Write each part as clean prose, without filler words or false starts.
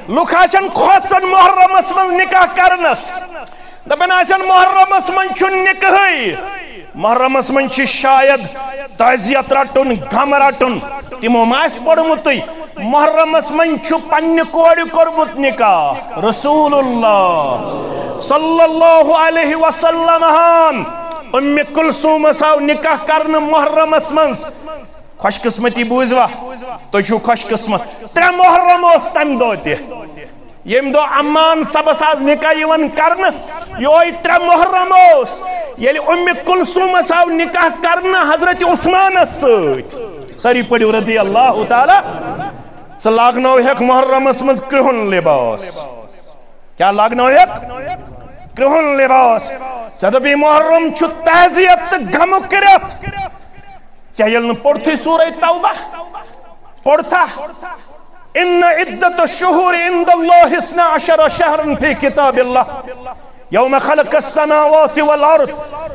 لوک آسن کھوژن محرمس من نکاح کرنس دپن آسن محرمس من چھن نکاحی محرمس من چھ شاید تعزیت رٹن غم رٹن تمو ماس پڑمت محرمس من چھ پنہ کوڑ کورمت نکاح رسول اللہ صلی اللہ علیہ وسلم ام کلثوم آو نکاح کرن محرمس من خوش قسمتی بوزوا تو چھو خوش قسمت 3 محرم اس تم دو تہ یم دو امان صبس آز نکاح یون کرن یہ 3 محرم اس یلی ام کلثوم آو نکاح کرن حضرت عثمان ست ساری پڑھو رضی اللہ تعالی سہ لاگنو ہیک محرمس من کرہن لباس کیا لاگنو ہیک کرہن لباس سدبی محرم چھو تعزیت غم کرت چاہیل نہ پڑھتی سورہ توبہ پڑھتا ان عدت الشہور عند اللہ 12 شہرا فی کتاب اللہ یوم خلق السماوات والارض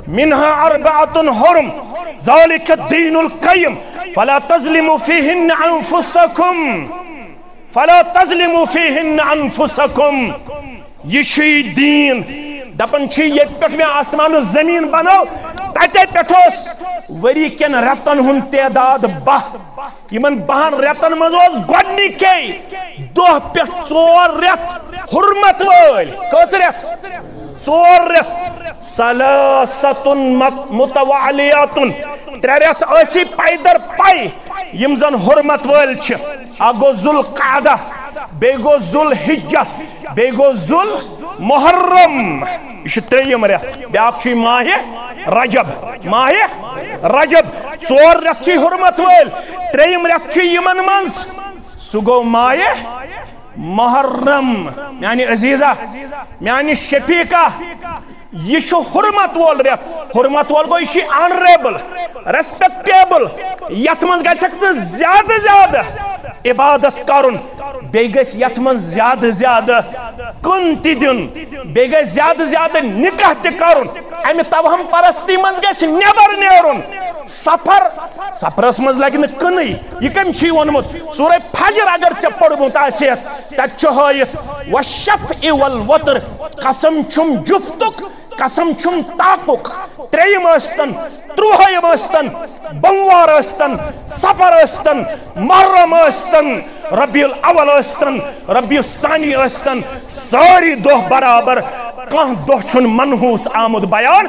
منها 4 حرم ذلك الدین القیم فلا تظلموا فیہن انفسکم یہ چھی دین دپن چھی یہ پٹھ میں آسمان و زمین بنو تاتے پٹھوس وری کن رتن ہن تعداد 12 یمن 12 رتن مزوز گوڑنی کے 2 پٹھ 4 رت حرمت وال کس رت 4 رت ثلاثت متوالیات 3 رت اسی پائدر پائی یم زن حرمت وال چھ اگو ذوالقعدہ بے گو ذوالحجہ بے گو ذوال محرم یہ 3 رت بیاکھ چھ ماہ رجب 4 رت چھ حرمت وال 3 رت چھ یمن منز سہ گو ماہ محرم میانی عزیزہ میانی شفیقہ یہ چھو حرمت وال رت حرمت وال گو یہ آنریبل ریسپیکٹیبل یت منز گژھِ زیادہ عبادت کرن بیٚیہِ گژھِ یتھ منز زیادہ کن تہِ دیُن بیٚیہِ گژھِ زیادہ نکاح تہِ کرن امہِ توہم پرستی منز گژھِ نیبر نیرن سفرس منز لگہِ نہٕ کٕنٕے یہ کٔمۍ چھی ووٚنمُت سورہ فجر اگر ژےٚ پوٚرمُت آسیتھ تتہِ چھُ ہٲیِتھ والشفع والوتر قسم چھُم جفتُک قسم چھُم تاکُک 3 ٲسۍتن 30 ٲسۍتن بوموار ٲسۍتن سفر ٲسۍتن محرم ٲسۍتن ربیع الاول ٲسۍتن ربیع الثانی ٲسۍتن ساری دۄہ برابر کانٛہہ دۄہ چھُنہٕ منحوس آمُت بیان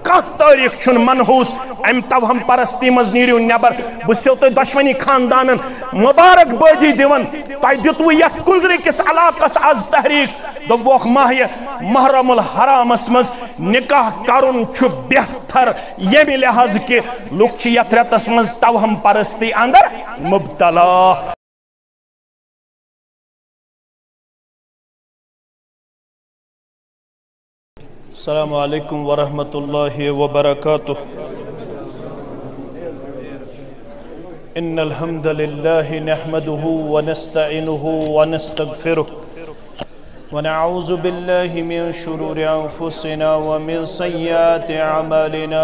کانٛہہ تٲریٖخ چھُنہٕ منحوس امہِ توہم پرستی منٛز نیٖرِو نٮ۪بر بہٕ چھُسو تۄہہِ دۄشوٕنی خاندانن مبارک بٲدی دِوان تۄہہِ دِتوٕ یتھ کُنزرِ کِس علاقس آز تحریٖک دوٚپوکھ ماہہِ محرم الحرامس منٛز نکاح کرُن چھُ بہتر ییٚمہِ لحاظ کہِ لُکھ چھِ یتھ رٮ۪تس منٛز توہم پرستی اندر مبتلا السلام علیکم ورحمۃ اللہ وبرکاتہ ان الحمد للہ نحمده ونستعینه ونستغفره ونعوذ باللہ من شرور انفسنا ومن سیئات اعمالنا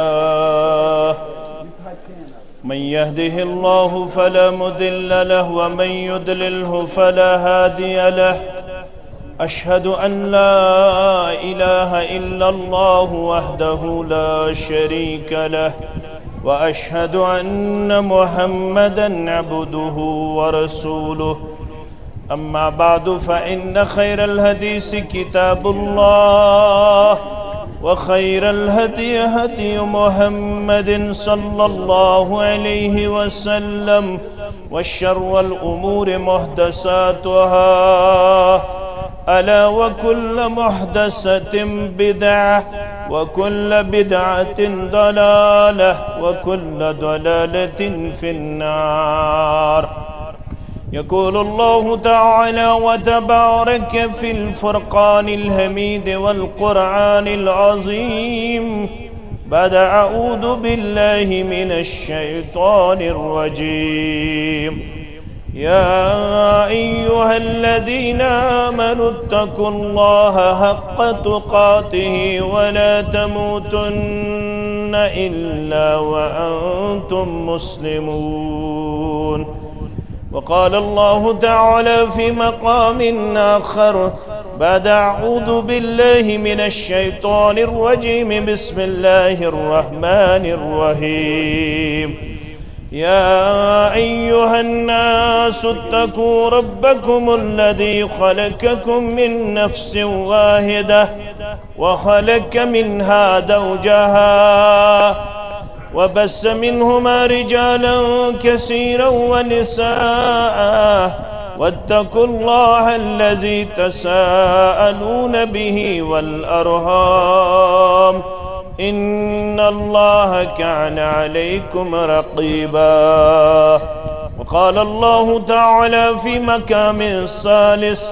من يهده الله فلا مضل له ومن يضلله فلا هادي له أشهد أن لا إله إلا الله وحده لا شريك له وأشهد أن محمدًا عبده ورسوله أما بعد فإن خير الحديث كتاب الله وخير الهدي هدي محمد صلى الله عليه وسلم وشر الأمور محدثاتها ألا وكل محدثة بدعة وكل بدعة ضلالة وكل ضلالة في النار يقول الله تعالى وتبارك في الفرقان الحميد والقرآن العظيم بعد أعوذ بالله من الشيطان الرجيم يا أيها الذين آمنوا اتقوا الله حق تقاته ولا تموتن إلا وأنتم مسلمون وقال الله تعالى في مقام آخر بعد أعوذ بالله من الشيطان الرجيم بسم الله الرحمن الرحيم يا أيها الناس اتقوا ربكم الذي خلقكم من نفس واحدة وخلق منها زوجها وبث منهما رجالا كثيرا ونساء واتقوا الله الذي تساءلون به والأرحام إن الله كان عليكم رقيبا. وقال الله تعالى في مقام ثالث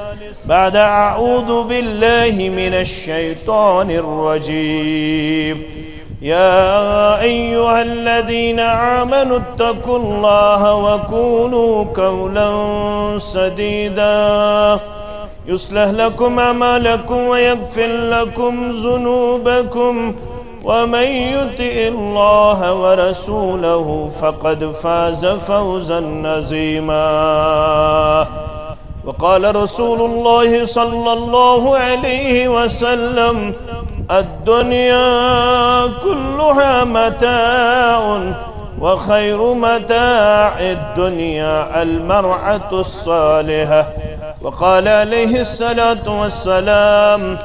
بعد أعوذ بالله من الشيطان الرجيم يا أيها الذين آمنوا اتقوا الله وقولوا قولا سديدا يصلح لكم أعمالكم ويغفر لكم ذنوبكم ومن يطع الله ورسوله فقد فاز فوزا عظيما. وقال رسول الله صلى الله عليه وسلم الدنيا كلها متاع وخير متاع الدنيا المرأة الصالحة. وقال عليه الصلاة والسلام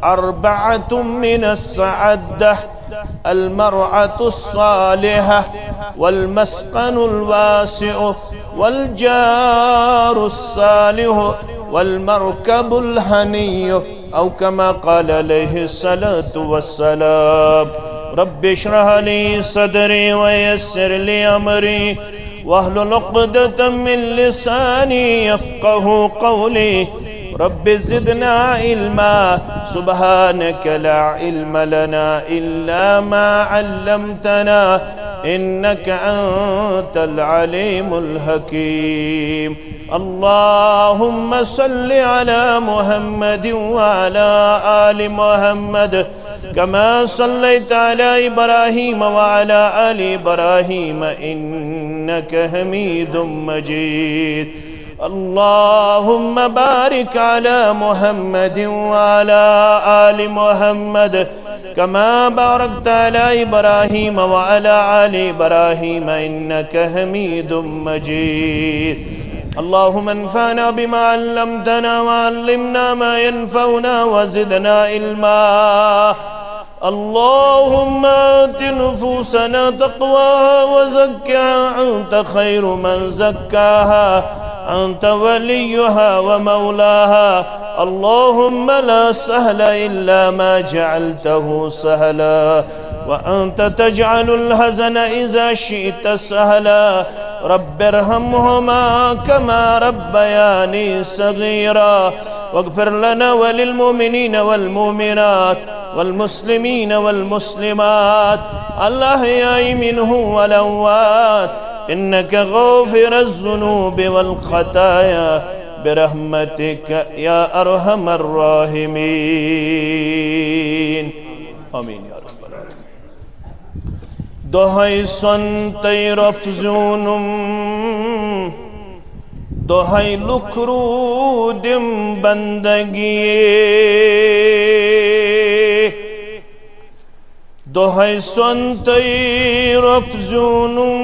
4 من السعادة المرأة الصالحة والمسكن الواسع والجار الصالح والمركب الهني أو كما قال عليه الصلاة والسلام. رب اشرح لي صدري ويسر لي أمري واحلل عقدة من لساني يفقه قولي. رب زدنا علما سبحانك لا علم لنا إلا ما علمتنا إنك أنت العليم الحكيم. اللهم صل على محمد وعلى آل محمد كما صليت على إبراهيم وعلى آل إبراهيم إنك حميد مجيد. اللهم بارك على محمد وعلى آل محمد كما باركت على إبراهيم وعلى آل إبراهيم إنك حميد مجيد. اللهم انفعنا بما علمتنا وعلمنا ما ينفعنا وزدنا علما. اللهم آت نفوسنا تقواها وزكها أنت خير من زكاها أنت وليها ومولاها. اللهم لا سهل إلا ما جعلته سهلا وأنت تجعل الحزن إذا شئت سهلا. رب ارحمهما كما ربياني صغيرا واغفر لنا وللمؤمنين والمؤمنات والمسلمين والمسلمات الأحياء منهم والأموات إنك غافر الذنوب والخطايا برحمتك يا أرحم الراحمين. آمين يا رب العالمين. دعای سنتی رفزونم دعای لکرودم بندگی دعای سنتی رفزونم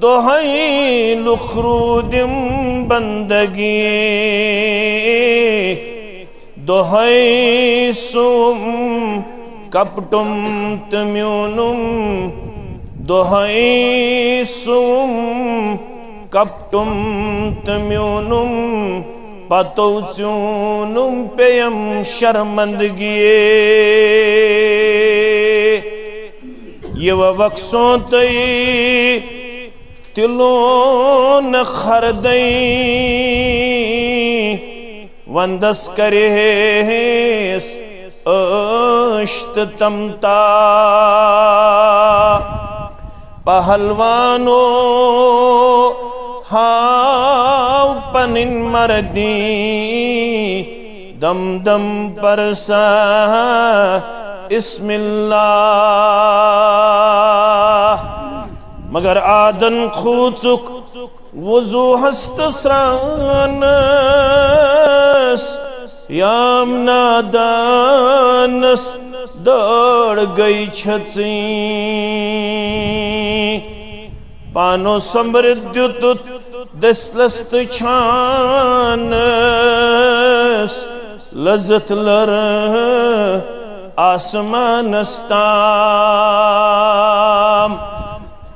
دعای لکرودم بندگی دعای سوم کپٹم تمیونم دہائی سوم کپٹم تمیونم پتو چونم پیم شرمندگی یہ وقصوں تی تلون خردئی وندس کریس اشت تمتا پہلوانو ہاو پنن مردی دم دم پرسا اسم اللہ مگر آدن خوچک وضو ہست سرانس یام نادانس دڑ گئی چھچیں پانو سمردیتت دسلست چھانس لذت لر آسمانستام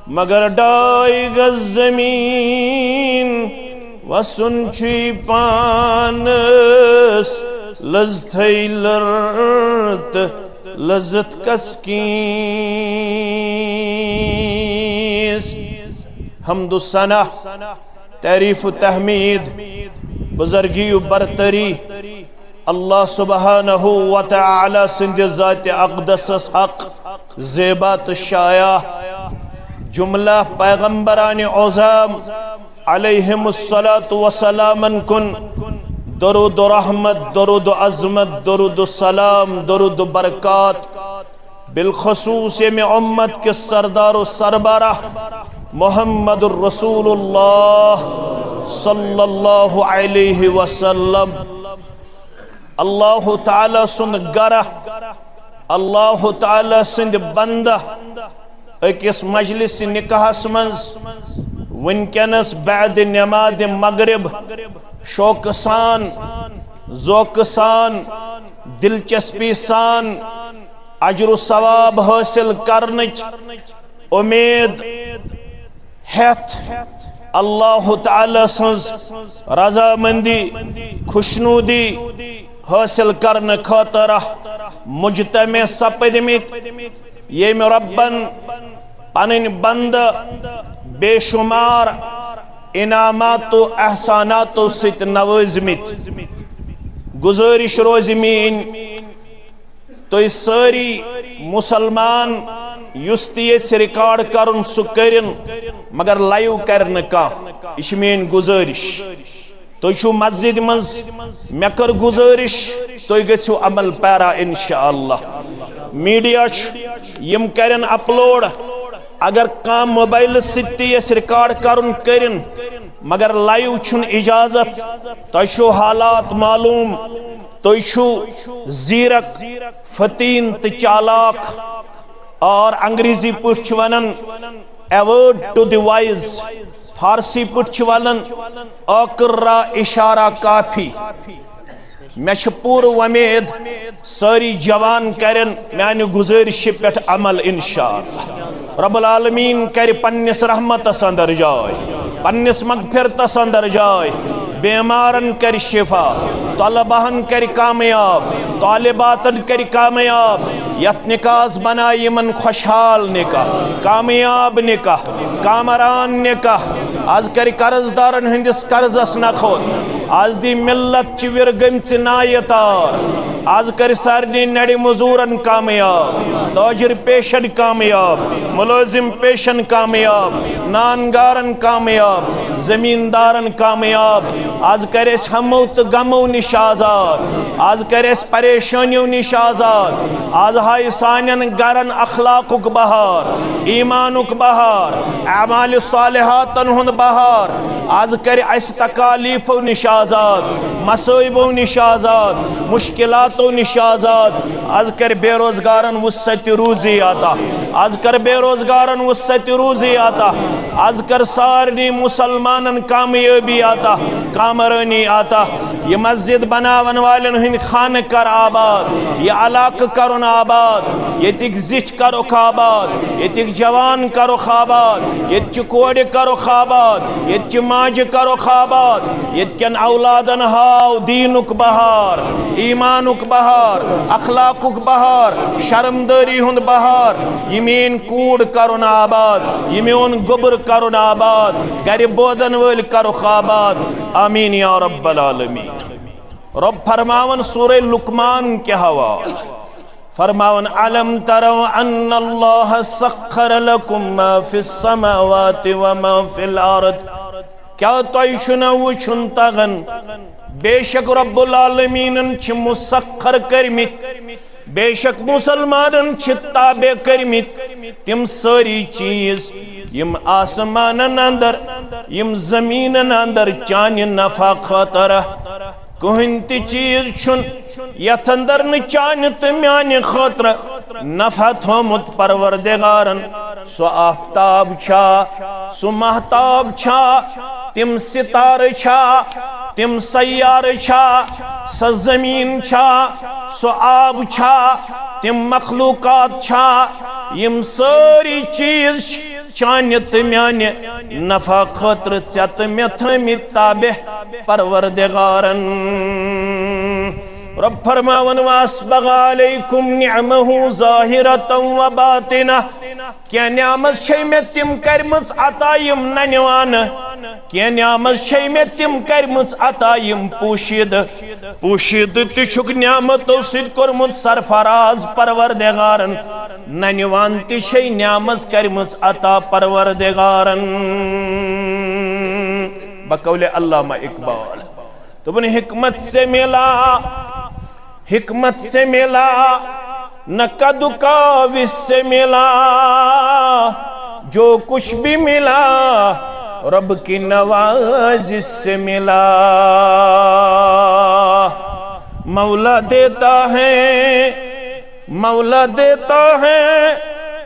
مگر ڈائی گز زمین وسن چھی پانس لذتھئی لرت لذت کسکیس حمد و ثنا تعریف و تحمید بزرگی و برتری اللہ سبحانہ و تعالی سند ذات اقدس حق زیبات شایع جملہ پیغمبران عظام علیہم السلام کن درود و رحمت درود و عظمت درود و سلام درود و برکات بالخصوص میں امت کے سردار و سربراہ محمد الرسول اللہ صلی اللہ علیہ وسلم اللہ تعالی سن گرہ اللہ تعالی سند بندہ اکس مجلس نکاح منز ونکنس بعد نماز مغرب شوق سان ذوق سان دلچسپی سان اجر و ثواب حاصل کرنچ امید ہیت اللہ تعالی سنز رضامندی خوشنودی حاصل کرنے خاطرہ مجتمع سپدمت یم ربن پنن بند بے شمار انعامات و احسانات ست نوازمت گزارش روز مین تو ساری مسلمان یستیت ریکارڈ کرن سو کرن مگر لائیو کرن کا اشمین گزارش تو چھو مسجد منز میں کر گزارش تو گھو عمل پیرا انشاءاللہ میڈیا یم کرن اپلوڈ اگر کام موبائل ستی اس ریکارڈ کرن کرن مگر لائیو چھن اجازت تو چھو حالات معلوم تو چھو زیرک فتین تچالاک اور انگریزی پوچھ ونن a word to the wise فارسی پوچھ ونن اقرا اشارہ کافی میں چھ پور ومید ساری جوان کرن میانی گزارش پیٹھ عمل انشاءاللہ رب العالمین کر پنس رحمت اندر جائے پنس مغفرت اندر جائے بیمارن کر شفا طلبہن کر کامیاب طالباتن کر کامیاب یت نکاز بنائی من خوشحال نکاح کامیاب نکاح کامران نکاح آز کر قرضدارن ہندس قرضس نخود آز دی ملت چی ورگم چی نایتار آز کر سارنی نڑی مزورن کامیاب تاجر پیشن کامیاب ملازم پیشن کامیاب نانگارن کامیاب زمیندارن کامیاب آز کر اس ہمو تو غمو نش آزاد آز کر اس پریشانیوں نش آزاد آز ہائی سانین گرن اخلاقک بہار ایمانک بہار اعمال صالحاتن ہند بہار آز کر اس تکالیفو نش آزاد مسائبو نش آزاد مشکلاتو نش آزاد آز کر بے روزگارن وسط روزی آتا آز کر بے روزگارن وسط روزی آتا آز کر سارنی مسلمانن کامیابی آتا کامرانی آتا یہ مسجد بناون والن ہن خان کر آباد یہ علاق کرن آباد یہ تک زچ کرو آباد یہ تک جوان کرو آباد یہ چکوڑ کرو آباد یہ چماج کرو آباد یہ کن اولادن ہاو دینک بہار ایمانک بہار اخلاقک بہار شرمداری ہند بہار یمین کوڑ کرن آباد یمین گبر کرن آباد گر بودن ول کرو آباد آمین یا رب العالمین رب فرماون سورہ لقمان کے حوال فرماون علم تروا ان اللہ سخر لکم ما فی السماوات وما فی الارض کیا تویشنا وچھن تغن بے شک رب العالمین چھ مسخر کرمت بے شک مسلمانن چھ تابع کرمت تم ساری چیز یم آسمانن اندر یم زمینن اندر چانہ نفع خاطر کہن تی چیز چھن یت اندر ن چانہ تو میانہ خاطر نفع تھومت پروردگارن سو آفتاب چھا سو مہتاب چھا تم ستار چھا تم سیار چھا سو زمین چھا سو آب چھا تم مخلوقات چھا یم ساری چیز چانہ تو میانہ نفع خاطر ژےٚ تہٕ مےٚ تھٲمٕتۍ تابع پروردگارن رب فرماون واسبغ علیکم نعمہ ظاہرۃ و باطنہ کیا نعمت چھے میں تم کرمز عطا یم ننوان کیا نعمت چھے میں تم کرمز عطا یم پوشید تہ چھک نعمتو سۭتۍ کوٚرمُت سرفراز پروردگارن ننوان تہ چھے نعمت کرمز عطا پروردگارن بقول علامہ اقبال تمہیں حکمت سے ملا نہ قد کاوش سے ملا جو کچھ بھی ملا رب کی نوازش سے ملا مولا دیتا ہے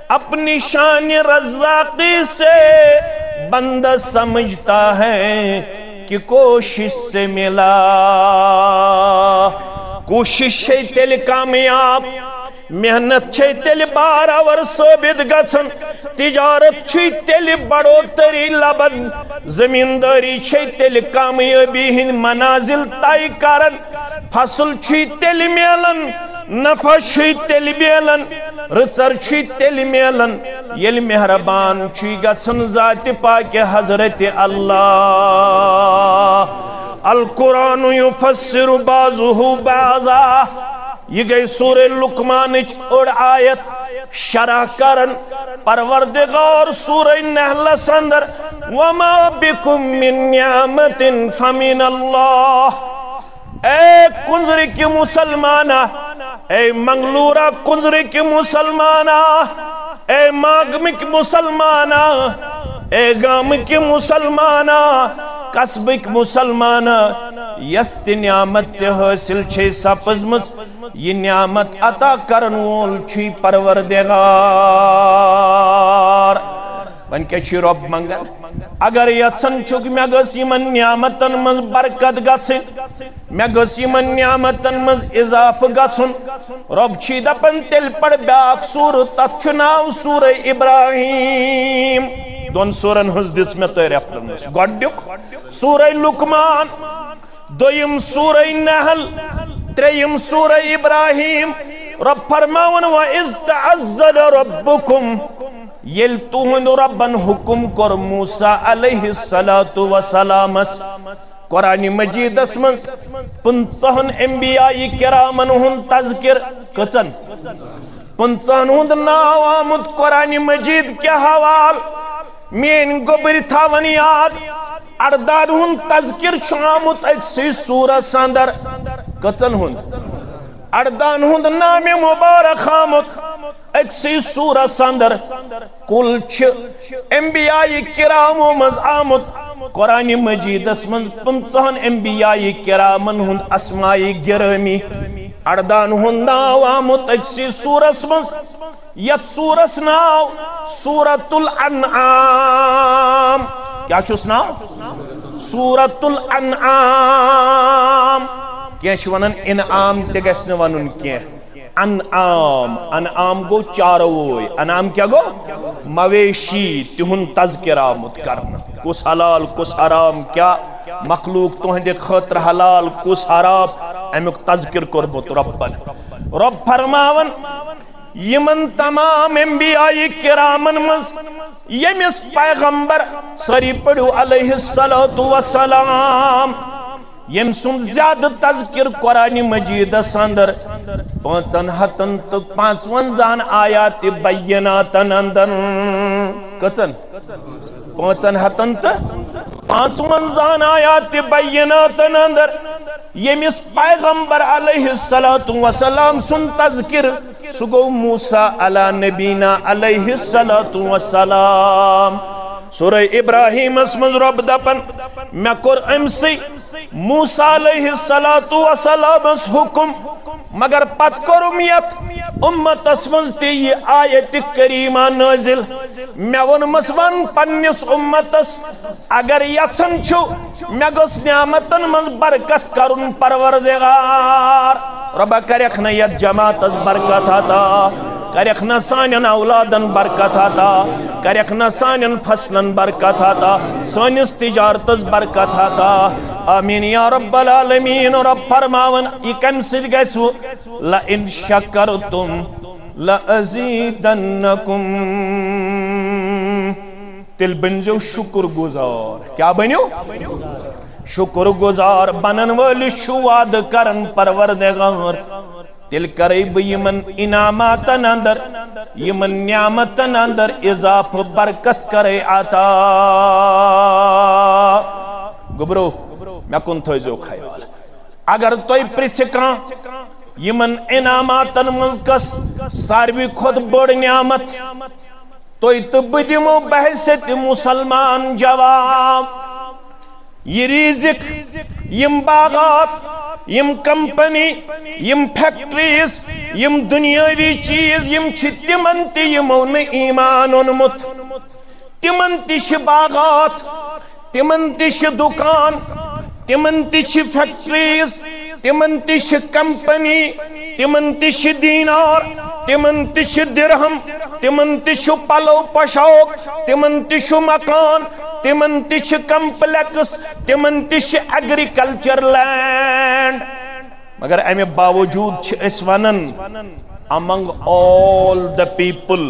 اپنی شان رزاقی سے بندہ سمجھتا ہے کہ کوشش سے ملا کوشش ہے تیل کامیاب محنت چھے تیل باراور ثابت گژھن تجارت چھے تیل بڑو تری لبن زمینداری چھے تیل کامیابی ہن منازل طے کرن فصل چھے تیل میلن نفع چھے تیل میلن رچر چھے تیل میلن یل مہربان چھے گژھن ذات پاک حضرت اللہ القرآن یفسر بعضہ بعضا یہ گئی سورہ لقمانچ اور آیت شرح کرن پروردگار سورہ نحل سندر وما بکم من نعمت فمن اللہ اے کنزر کی مسلمانہ اے منگلورہ کنزر کی مسلمانہ اے ماغم کی مسلمانہ اے گام کی مسلمانہ قصب کی مسلمانہ یست نعمت سے حاصل چھے سپزمت یہ نعمت عطا کرن وول چھے پروردگار ون کیا چھے رب منگل اگر یتسن چک میں گس یمن نعمتن مز برکت گژھن میں گس یمن نعمتن مز اضافہ گژھن رب چھی دپن تیل پڑ بیاکھ سورہ تتھ چھُ ناو سورہ ابراہیم دون سورن ہز دس میں تہ ریفرنس گۄڈنیُک سورہ لقمان دویم سورہ نحل تریم سورہ ابراہیم رب فرماون وَإِذْ تَعَزَّلَ رَبُّكُمْ یل تہند ربن حکم کر موسیٰ علیہ السلام قرآن مجید من 50 انبیاء کرامن ہن تذکر کچن 50 ہند ناو آمد قرآن مجید کیا حوال مین گبر تھاون یاد ارداد ہن تذکر چھامت اکسی سورہ ساندر کچن ہن اردان ہند نام مبارک آمت اکسی سورہ ساندر کل چھ انبیاء کرامو مز آمت قرآن مجید اسمن 50 انبیاء کرامن ہند اسماء گرامی اردان ہند ناو آمت اکسی سورہ مز یت سورہ ناو سورۃ الانعام کیا چھوس ناو سورۃ الانعام کیا چھ ونن انعام تے گژھن ونن کی انعام گو چاروئی انعام کیا گو مویشی تہن تذکر آمد کرنا کس حلال کس حرام کیا مخلوق تہندے خاطر حلال کس حرام امیک تذکر کربت ربن رب فرماون یمن تمام انبیاء کرامن مز یمس پیغمبر سری پڑھو علیہ السلام یم سن زیادہ تذکر قرآن مجید سندر 555 آیات بیناتن اندر کچن 555 آیات بیناتن اندر یمس پیغمبر علیہ السلام سن تذکر سگو موسیٰ علی نبینا علیہ السلام سورہ ابراہیم اسمز رب دپن میں کور امسی موسیٰ علیہ السلام اس حکم مگر پت کرم یت امت اسمز تی یہ آیت کریمہ نازل میں ونمس ون پنس امتس اگر یسن چھو میں گس نعمتن منز برکت کرن پروردگار ربا کرخ نیت جماعت از برکت آتا کرخ نہ سانین اولادن برکت آتا کرخ نہ سانین فصلن برکت آتا سانس تجارتس برکت آتا آمین یا رب العالمین رب فرماون یہ کم سد گسو لئن شکرتم لأزیدنکم تل بنجو شکر گزار کیا بنیو شکر گزار بنن والی شواد کرن پروردگار تل کریب یمن انعاماتن اندر یمن نعمتن اندر اضاف برکت کرے آتا گبرو میں کن تھوزو خیال اگر توی پرسکان یمن انعاماتن منزکس ساروی خود بڑ نعمت توی تبدیمو بحثت مسلمان جواب یہ رزق یم باغات M company M factories M دنیاوی چیز یم چھ تمن تی یمون ایمان اونمت تمن تی چھ باغات تمن تی چھ دکان تمن تی چھ فیکٹریز تمن تی چھ کمپنی تمن تی چھ دینار تمن تی چھ درہم تمن تی چھ پلو پشوک تمن تی چھ مکان تمن تی چھ کمپلیکس تمن تی چھ ایگریکلچر لینڈ مگر امی باوجود چھ اس ونن among all the people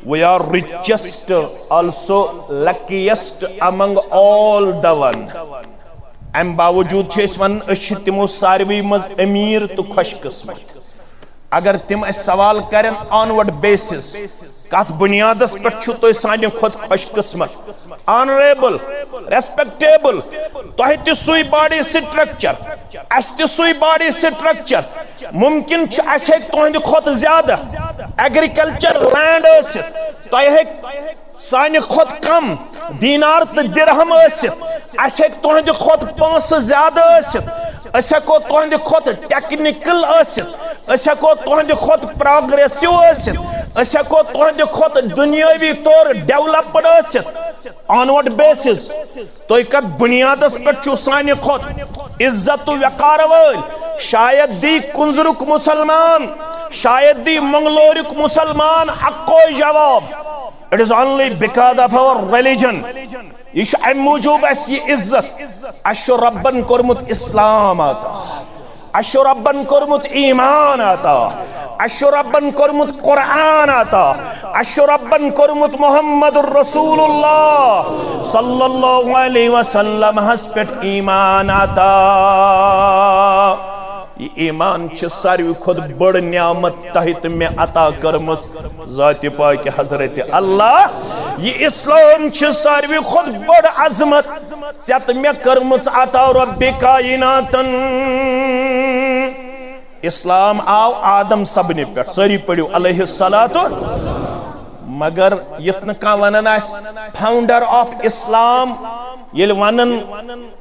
we are richest also luckiest among all the one ام باوجود چھ اس ون اچھ تمو ساروی مز امیر تو خوش قسمت اگر تم اس سوال کرن آنورڈ بیسس کات بنیادس پر چھو تو سانی خود خوش قسمت آنریبل ریسپیکٹیبل تو ہی تی سوئی باڈی سٹرکچر اس تی سوئی باڈی سٹرکچر ممکن چھ اس ایک تو ہی خود زیادہ ایگریکلچر لینڈ اسد تو ہی سانی خود کم دینار تو درہم اسد اس ایک تو ہی خود پانس زیادہ اسد اس کو تو ہی خود ٹیکنیکل اسد اس کو تو ہی خود پروگریسیو اسد اس کو تو ہی خود دنیاوی طور ڈیولپڈ اسد آنورڈ بیسز تو ایک بنیادس پر چھو سانی خود عزت و وقار وال شاید دی کنزرک مسلمان شاید دی منگلورک مسلمان حق و جواب it is only because of our religion یہ ام موجوب اس یہ عزت اشو ربن کرمت اسلام آتا اشو ربن کرمت ایمان آتا اشو ربن کرمت قرآن آتا اشو ربن کرمت محمد الرسول اللہ صلی اللہ علیہ وسلم ہسپٹ ایمان آتا یہ ایمان چھ ساروی خود بڑ نعمت تحت میں عطا کرمس ذات پاک حضرت اللہ یہ اسلام چھ ساروی خود بڑ عظمت ذات میں کرمس عطا رب کائناتن اسلام آو آدم سبنی پر سری پڑیو علیہ السلام مگر یتن کا ونن آس فاؤنڈر آف اسلام یل ونن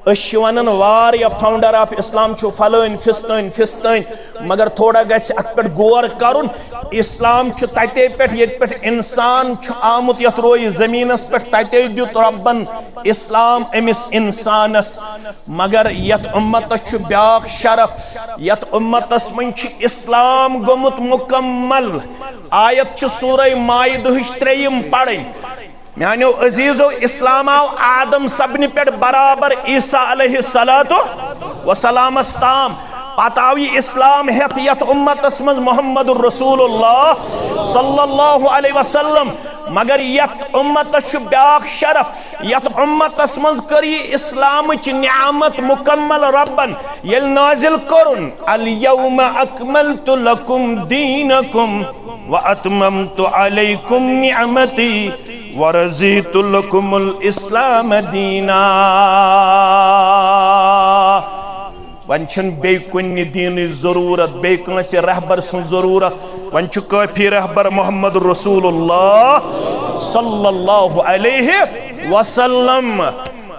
اش ونن وار یا فاؤنڈر آف اسلام چھو فلوین فستین مگر تھوڑا گیس ات پر غور کرن اسلام چھو تیتے پیٹ یہ پیٹ انسان چھو آمد یت روی زمین اس پیٹ تیتے دیت ربن اسلام امس انسانس مگر یت امت چھو بیاق شرف یت امت اس من چھو اسلام گمت مکمل آیت چھو سورہ مائدہ تریم پڑھیں میانیو عزیزو اسلام آو آدم سبنی پیٹ برابر عیسیٰ علیہ السلام استام پتاوی اسلام ہیت یت امت اسمز محمد الرسول اللہ صلی اللہ علیہ وسلم مگر یت امت چھو بیاق شرف یت امت اسمز کری اسلام چھ نعمت مکمل ربن یل نازل کرن الیوم اکملت لکم دینکم واتممت علیکم نعمتی ورزیت لکم الاسلام دینا ونچن بے کنی دینی ضرورت بے کنسی رہبر سن ضرورت ونچ کافی رہبر محمد رسول اللہ صلی اللہ علیہ وسلم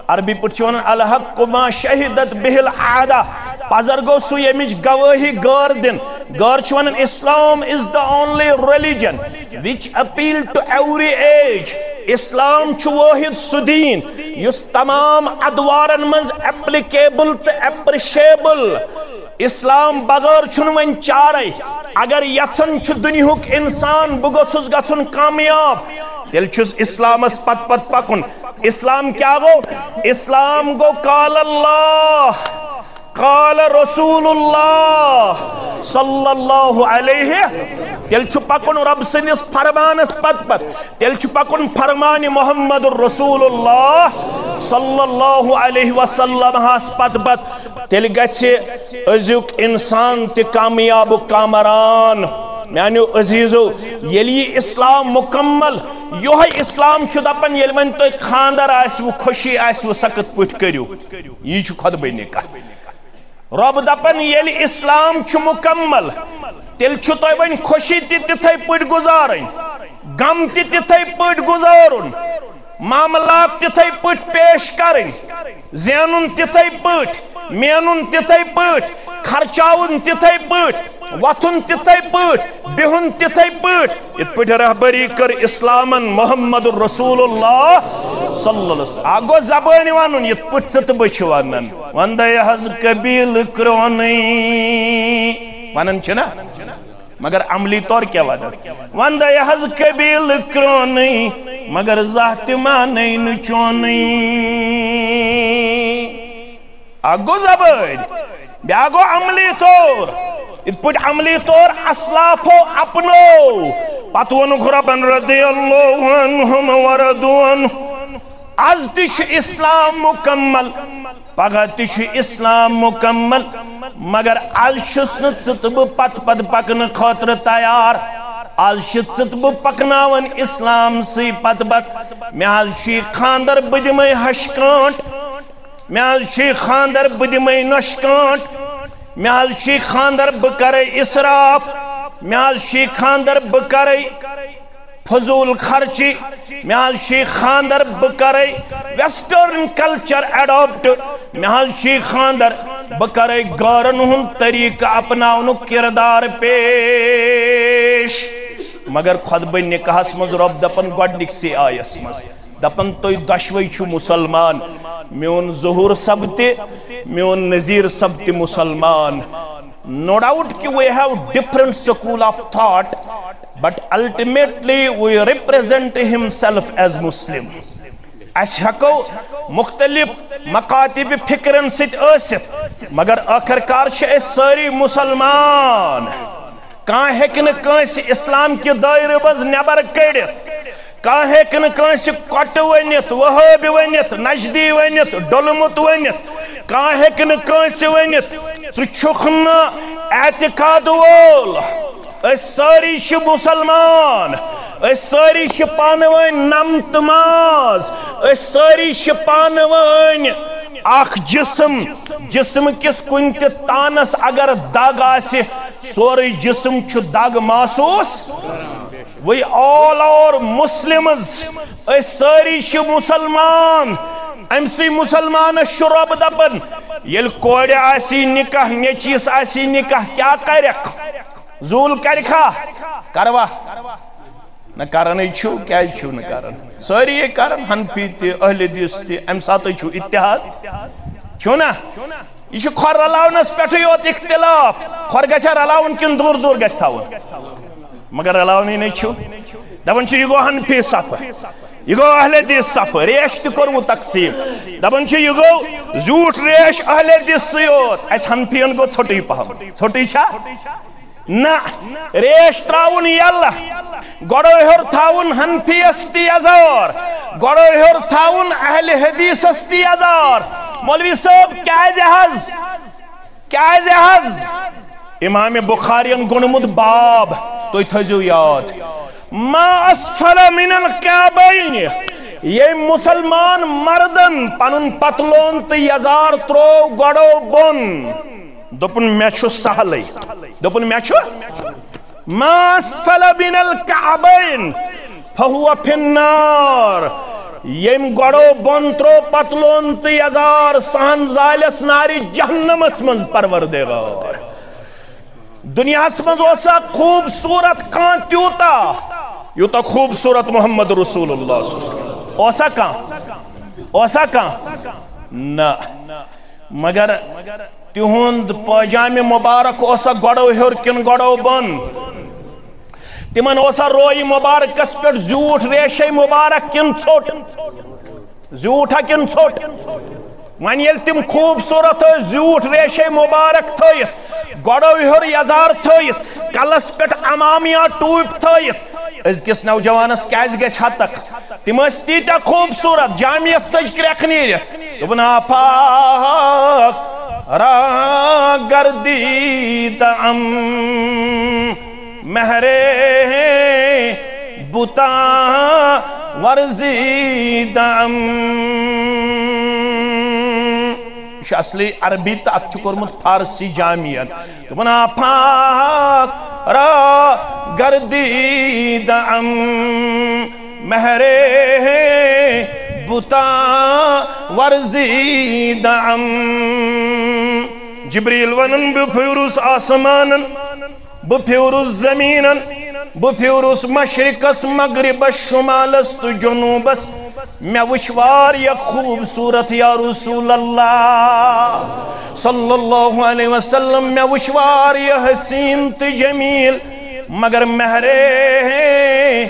عربی پٹھون الحق ما شہدت بہل عادہ پزر گو سو یمچ گواہی غور دن غور چھون اسلام is the only religion which appeal to every age اسلام چھ واحد سو دین یس تمام ادوارن منز ایپلیکیبل تو ایپریشیبل اسلام بغیر چھن ون چارے اگر یژن چھ دنیاک انسان بہ گوژھس گژھن کامیاب تیل چھس اسلامس پت پت پکن اسلام کیا گو اسلام گو قال اللہ قال رسول اللہ صلی اللہ علیہ تیل چھ پکن رب سندس فرمانس پت پت تیل چھ پکن فرمان محمد رسول اللہ صلی اللہ علیہ وسلم ہاس پت پت تیل گچھے ازیک انسان تی کامیاب کامران میانیو عزیزو یلی اسلام مکمل یہ اسلام چھ دپن یل ون تو خاندر آسو خوشی آسو سخت پٹ کریو یہ چھ خود بے نکاح رب دپن یل اسلام چھ مکمل تیل چھ تو ون خوشی تی تتھے پٹ گزارن غم تی تتھے پٹ گزارن معاملات تتھے پٹ پیش کرن زینن تتھے پٹ مینن تتھے پٹ خرچاون تتھے پٹ وطن تتھے پٹ بہن تتھے پٹ ات پٹ رہبری کر اسلامن محمد رسول اللہ صلی اللہ علیہ وسلم آگو زبانی وانن ات پٹ ست بچ وانن وندہ حض قبیل کرونی وانن چھنا مگر عملی طور کیا وعدہ وندہ حض قبیل کرونی مگر ذات مانی نچونی آگو زبانی بیاگو عملی طور ات پٹ عملی طور اسلافو اپنو پتون خربن رضی اللہ عنہم وردون از تش اسلام مکمل پگہ تش اسلام مکمل مگر از شسن ژب پت پت پکن خاطر تیار از ژب پکناون اسلام سی پت پت مے چھ خاندر بہ دمے ہشکانٹ مے چھ خاندر بہ دمے نشکانٹ مے چھ خاندر بہ کرے اسراف مے چھ خاندر بہ کرے فضول خرچی مے چھ خاندر بہ کرے ویسٹرن کلچر اڈاپٹ مے چھ خاندر بہ کرے گارن ہند طریقہ اپناؤن کردار پیش مگر خود بہ نکاحس مز رب دپن گۄڈنِک سی آیس مز دپن تُہۍ دۄشوے چھِو مسلمان میون ظہور سب تہِ میون نذیر سب تہِ مسلمان no doubt کہ we have different school of thought but ultimately we represent himself as Muslim اس ہکو مختلف مکاتب فکرن ست ٲسِتھ مگر آخر کار چھ اس ساری مسلمان کان ہیکن کانس اسلام کی دائرہ مز نیبر کڑت کان ہیکن کانس کٹ ونت وہابی ونت نجدی ونت ڈولمت ونت کان ہیکن کانس ونت ژٕ چھُکھ نہٕ اعتقاد وول اس ساری چھ مسلمان اس ساری چھ پانوین نمت ماز اس ساری چھ پانوین اخ جسم کس کنت تانس اگر دگ آسی سوری جسم چھ دگ محسوس we all are Muslims اس ساری چھ مسلمان امسی مسلمان شراب دپن یل کوڑ آسی نکاح نیچیس آسی نکاح کیا کرک زول کرکھا کروا نہ کرنے چھو کیا چھو نہ کرن ساری یہ کرن حنفی تی اہل حدیث تی ام ساتھ چھو اتحاد چھو نا یہ چھو خور رلاونس پیٹھو یوت اختلاف خور گچھا رلاون کن دور دور گچھ تھاون مگر رلاونی نہیں چھو دبن چھو یہ گو حنفی صف یہ گو اہل حدیث صف ریش تی کرو تقسیم دبن چھو یہ گو زوٹ ریش اہل حدیث سیوت اس حنفیان گو چھوٹی پہم چھوٹی چھا نا ریش تراؤن یاللہ گوڑو ہر تھاؤن حنفی استی ازار گوڑو ہر تھاؤن اہل حدیث استی ازار مولوی صاحب کیا جہاز امام بخارین گنمد باب تو تھجو یاد ما اسفل من الکعبین یہ مسلمان مردن پنن پتلون تی ازار ترو گوڑو بن دپن میں چھو سہلے دپن میں چھو ما اسفل من الکعبین فہو فی النار یم گڑو بن ترو پتلون تو یزار سہن زالس ناری جہنمس من پروردگار دنیا من اوسا خوبصورت کان تیوتا یوتا خوبصورت محمد رسول اللہ صلی اللہ علیہ وسلم اوسا کان نا مگر تہند پاجام مبارک اوسا گڑو ہر کن گڑو بن تمن اوسا روئی مبارکس پر زیوٹ ریشے مبارک کن ژھوٹ زیوٹا کن ژھوٹ ون یل تم خوبصورت زیوٹ ریشے مبارک تھیت گڑو ہر یزار تھیت کلس پہ امامیہ ٹوپ تھیت ازکس نوجوانس کیاز گژھِ ہتک تم ٲسۍ تیٖتیاہ خوبصورت جامعیت ژج کرٛٮ۪کھ نیٖرِتھ دوٚپُن آفاق را گردیدم مہرے بُتا ورزیدم یہ چھُ اصلی عربی تہٕ اتھ چھُ کوٚرمُت فارسی جامعن دوٚپُن آفاق را گردیدم مہرے بُتا ورزیدم جبریل ونن بہ پھیورُس آسمانن بہ پھیورُس زمینن بہ پھیورُس مشرقس مغربس شمالس تو جنوبس میں وچھ واریاہ خوبصورت یا رسول اللہ صلی اللہ علیہ وسلم میں وچھ واریاہ حسین تو جمیل مگر مہرے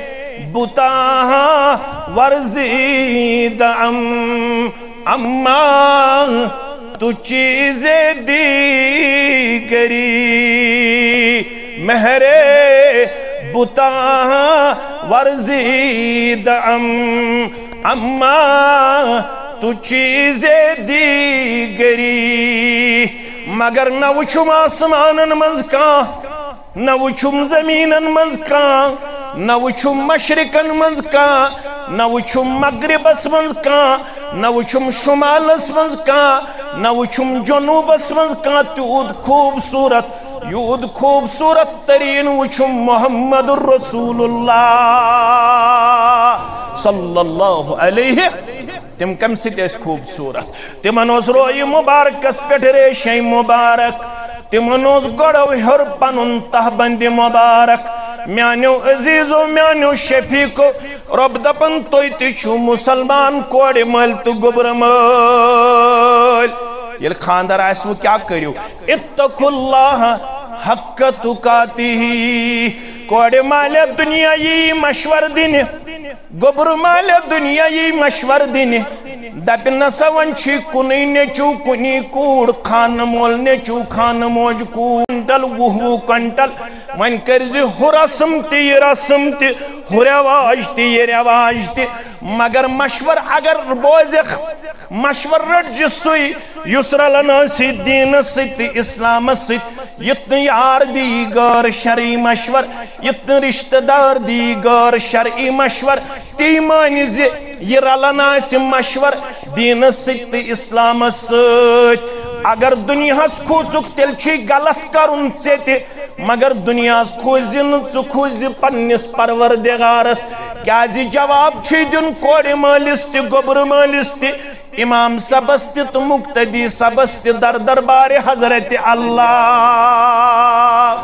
بُتا ورزیدم اما تو چیز دیگری مہرے بُتا ورزیدم اما تو چیز دیگری مگر نہ وچھم آسمانن منز کان نہ وچھم زمینن منز کان نہ وچھم مشرقن منز کان نہ وچھم مغربس منز کان نہ وچھم شمالس منز کان نہ وچھم جنوبس منز کان تیوت خوبصورت یود خوبصورت ترین وچھم محمد الرسول اللہ صلی اللہ علیہ تم کم سیت اس خوبصورت تم انوز روئی مبارک اس پیٹھ ریشی مبارک تم انوز گڑو ہر پنن تہبند مبارک میانیو عزیزو میانیو شفیقو رب دپن توی تیچو مسلمان کوڑی مل تو گبر مل یہ خاندر آئیسو کیا کریو اتقو اللہ حق تقاتی کوڑی مال دنیا یہ مشور دین گبر مال دنیا یہ مشور دین دپ نسا ونچی کنی نیچو کنی کوڑ خان مول نیچو خان موج کنٹل وہو کنٹل من کرزی ہو رسم تی یہ رسم تی ہو رواج تی یہ رواج تی مگر مشور اگر بوزخ مشور رٹ جسوی یسر لنا سی دین ست اسلام ست یتن یار دیگر شرعی مشور یتن رشتہ دار دیگر شرعی مشور تی مانی زی یہ رلنا سی مشور دین ست اسلام ست اگر دنیا کھوچک تیل چھی غلط کرن ژیتہِ مگر دنیا کھوزن ژٕ کھوزِ پننس پروردگارس کیازِ جواب چھی دین کوڑِ مالس تہِ گوبر مالس تہِ امام سبس تہِ تہٕ مقتدی سبس تہِ در دربار حضرت اللہ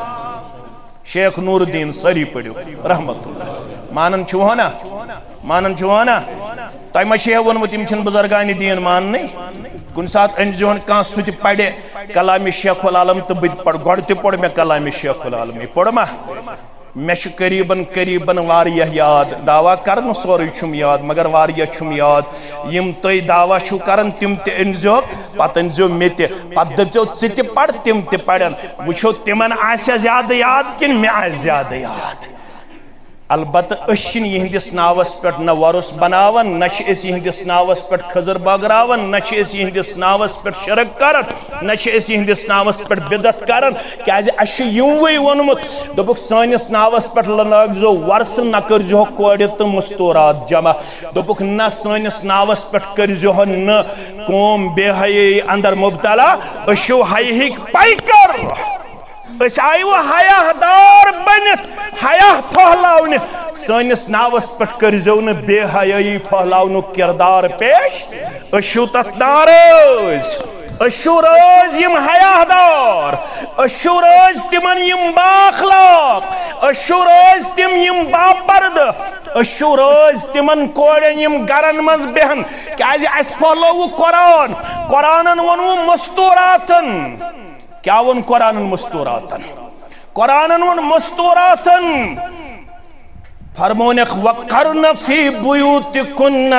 شیخ نور الدین سری پڑھو رحمت اللہ مانن چھو نا مانن چھو نا تۄہہِ ما چھِ ووٚنمُت یِم چھِنہٕ بُزرگانہِ دیٖن ماننٕے کُنہِ ساتہٕ أنۍزِہون کانٛہہ سُہ تہِ پرِ کلامِ شیخ العالم تہٕ بہٕ تہِ پرٕ گۄڈٕ تہِ پوٚر مےٚ کلامِ شیخ العالم یہِ پوٚر ما مےٚ چھُ قریٖبن واریاہ یاد دعوا کرن سورُے چھُم یاد مگر واریاہ چھُم یاد یِم تُہۍ دعوا چھُو کران تِم تہِ أنۍزِہوکھ پتہٕ أنۍزِہو مےٚ تہِ پتہٕ دٔپزیٚو ژٕ تہِ پر تِم تہِ پرن وٕچھو تِمن آسیا زیادٕ یاد کِنہٕ مےٚ آسہِ زیادٕ یاد البتہ أسۍ یہندس ناوس پٮ۪ٹھ نہ ورس بناون نہ چھِ أسۍ یہندس ناوس پٮ۪ٹھ خضر بٲگراون نہ چھِ أسۍ یہندس ناوس پٮ۪ٹھ شرک کران نہ چھِ أسۍ یہندس ناوس پٮ۪ٹھ بدعت کران کیازِ اَسہِ چھُ یِموٕے ووٚنمُت دوٚپُکھ سٲنِس ناوس پٮ۪ٹھ لنٲوزیٚو ورسہٕ نہ کٔرزیٚو کورِ تہٕ مستوٗرات جمع دوٚپُکھ نہ سٲنِس ناوس پٮ۪ٹھ کٔرزیٚو نہٕ قوم بے حیٲیی اندر مبتلا أسۍ چھِو حیہٕکۍ پیکر أسۍ آیہِ وۄنۍ حیا دار بٔنِتھ حیا پھہلاونہِ سانس ناوس پٹ کرزو ن بے حیائی پھہلاونک کردار پیش اشو تت ناراض اشو روز یم حیادار اشو روز تمن یم باخلاق اشو روز تم یم باپرد اشو روز تمن کوڑن یم گرن مز بہن کیازِ اس پھہلو قرآن قرآنن ونو مستوراتن کیا ون قرآنن مستوراتن قرآنن ون مستوراتن فرمونک وقرن فی بیوتکن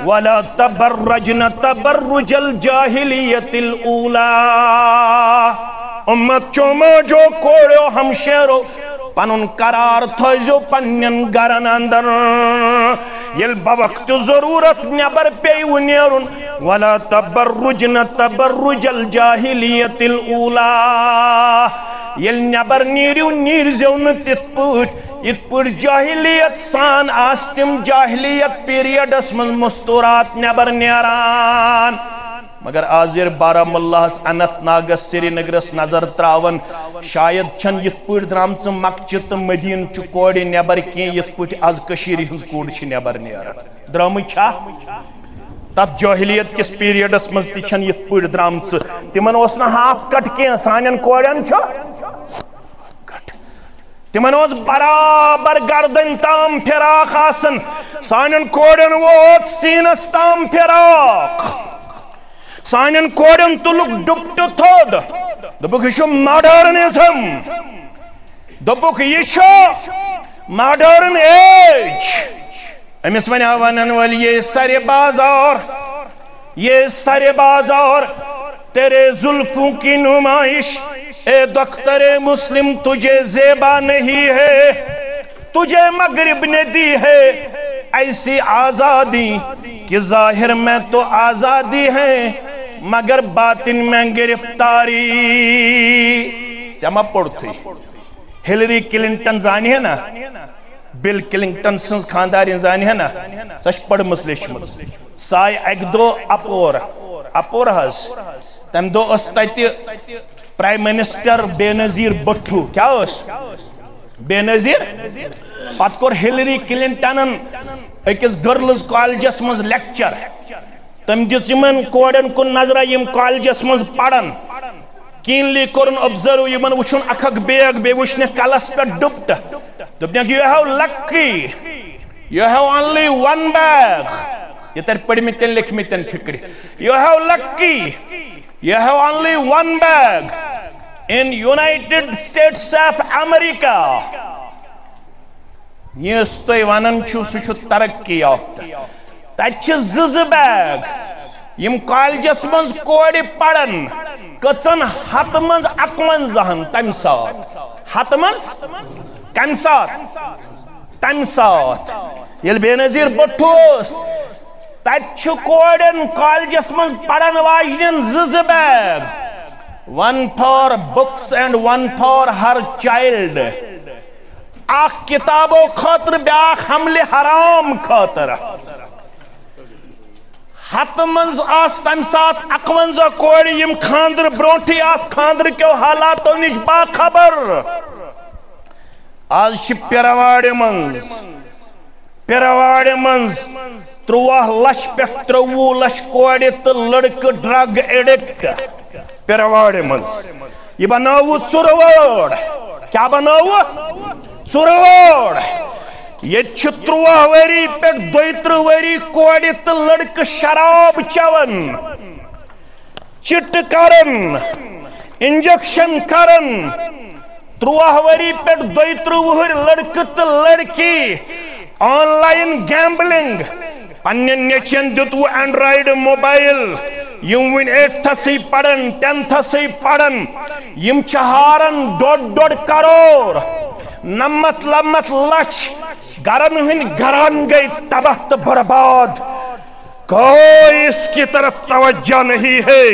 ولا تبرجن تبرج الجاہلیت الاولا امت چوما جو کوڑو ہم شیرو پنن قرار تھوزو پنن گرن اندر یل بوقت ضرورت نبر پیو نیرن ولا تبرجن تبرج الجاہلیت الاولا یل نبر نیریو نیرزون تت پوٹ ات پوٹ جاہلیت سان آستم جاہلیت پیریڈس من مستورات نبر نیران مگر آزیر بارہمولہ انت ناگس سری نگرس نظر تراون شاید چھن یت پوٹ درامچ مکہ تہ مدینہ چھ کوڑی نبر کی یت پوٹ از کشیری ہنز کوڑ چھ نبر نیران درام چھا تت جاہلیت کس پیریڈس مز تہ چھن یت پوٹ درامچ تمن اوس نہ ہاف کٹ کی سانن کوڑن چھ تمن اوس برابر گردن تام فراق آسن سانن کوڑن ووت سینس تام فراق سانن کوڑن تلک ڈپٹ تھوڑ دبک یہ ماڈرنزم دبک یہ ماڈرن ایج امس ونیا ونن ول یہ سر بازار تیرے زلفوں کی نمائش اے دختر مسلم تجھے زیبا نہیں ہے تجھے مغرب نے دی ہے ایسی آزادی کہ ظاہر میں تو آزادی ہے مگر باطن میں گرفتاری جمع پڑھتی ہلری کلنٹن زانی ہے نا بل کلنٹن سنز خاندارین زانی ہے نا سچ پڑھ مسلش مز سائے ایک دو اپور حس تم دو استایتی پرائم منسٹر بے نظیر بٹھو کیا اس بے نظیر پت کور ہلری کلنٹنن ایکس گرلز کالجس مز لیکچر تم دِژ یمن کوڑن کن نظر یم کالجس مز پڑھن کینلی کورن observe یمن وچھن اکھ بیگ بے وچھن کلس پہ ڈپٹ دپنک you have lucky you have only one bag یہ تر پڑھ میتن لکھ میتن فکری you have lucky you have only one bag in United States of America یہ استوئی ونن چھو سچو ترقی یافتہ تچ زز بیگ یم کالجس منز کوڑی پڑن کچن ہت منز اکون زہن تم سات ہت منز کم سات تم سات یل بے نظیر بٹھوس تچ کوڑن کالجس منز پڑن واجنین زز bag one for books and one for her child اخ کتابو خاطر بیاخ حمل حرام خاطر ہت منز آس تم سات اکونزہ کوڑی یم خاندر برونٹی آس خاندر کیو حالاتو نش باخبر آج چھ پیرواڑ منز 30 لچھ پہ 30 لچھ کوڑی تو لڑک ڈرگ ایڈکٹ پیرواڑ منز یہ بناو ژُروٲڑ کیا بناو ژُروٲڑ یہ 30 وری پہ 32 وری کوڑی تو لڑک شراب چون چٹ کرن انجیکشن کرن 30 وری پہ 32 وہر لڑک تو لڑکی آن لائن گیمبلنگ پنن نیچن دیتو اینڈرائیڈ موبائل یم ون 8th سی پڑھن 10th سی پڑھن یم چہارن 1.5 کروڑ 90 لچھ گرن ہن گران گئی تباہ تو برباد کوئی اس کی طرف توجہ نہیں ہے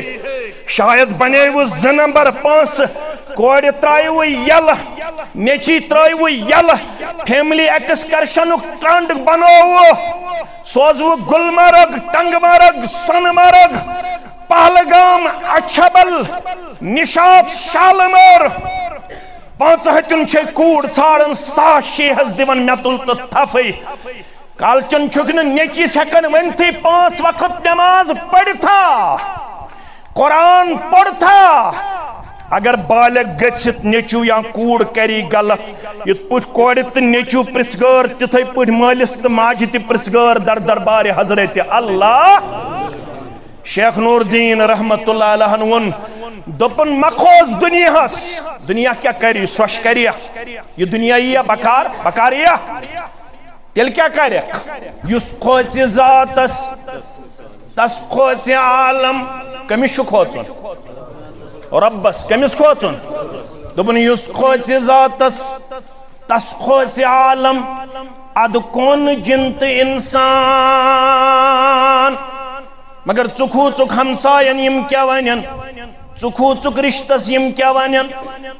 شاید بنے وہ نمبر 5 کوڑی ترائی وہ یل نیچی ترائی وہ یل فیملی ایکسکرشن کنڈ بنو وہ سوز وہ گلمرگ ٹنگمرگ سنمرگ پہلگام اچھبل نشاط شالمر 5 ہتن چھ کوڑ ژھارن 106 دِوان مےٚ تُل تہٕ تھفے کالچن چھُکھ نہٕ نیچِس ہٮ۪کان ؤنتھٕے 5 وقت نماز پڑھتا قرآن پڑھتا اگر بالغ گژھِتھ نیچو یا کوڑ کری غلط یِتھ پٲٹھۍ کورِ تہٕ نیچو پرژھگار تِتھے پٲٹھۍ مٲلِس تہٕ ماجہِ تہِ پرژھگار در دربار حضرت اللہ شیخ نور الدین رحمت اللہ علیہ وون دوپن مکھوز دنیا کیا کری سوش کریا یہ دنیا یا بکار یا تیل کیا کرے یس کھوچ ذاتس تس کھوچ عالم کمس چھُ کھوژُن ربس کمس کھوژُن دوپن یس کھوچ ذاتس تس کھوچ عالم اد کون جن تہٕ انسان مگر ژُکھوٗژُکھ ہمساین یم کیا ونن ژُکھوٗژُکھ رشتس یم کیا ونن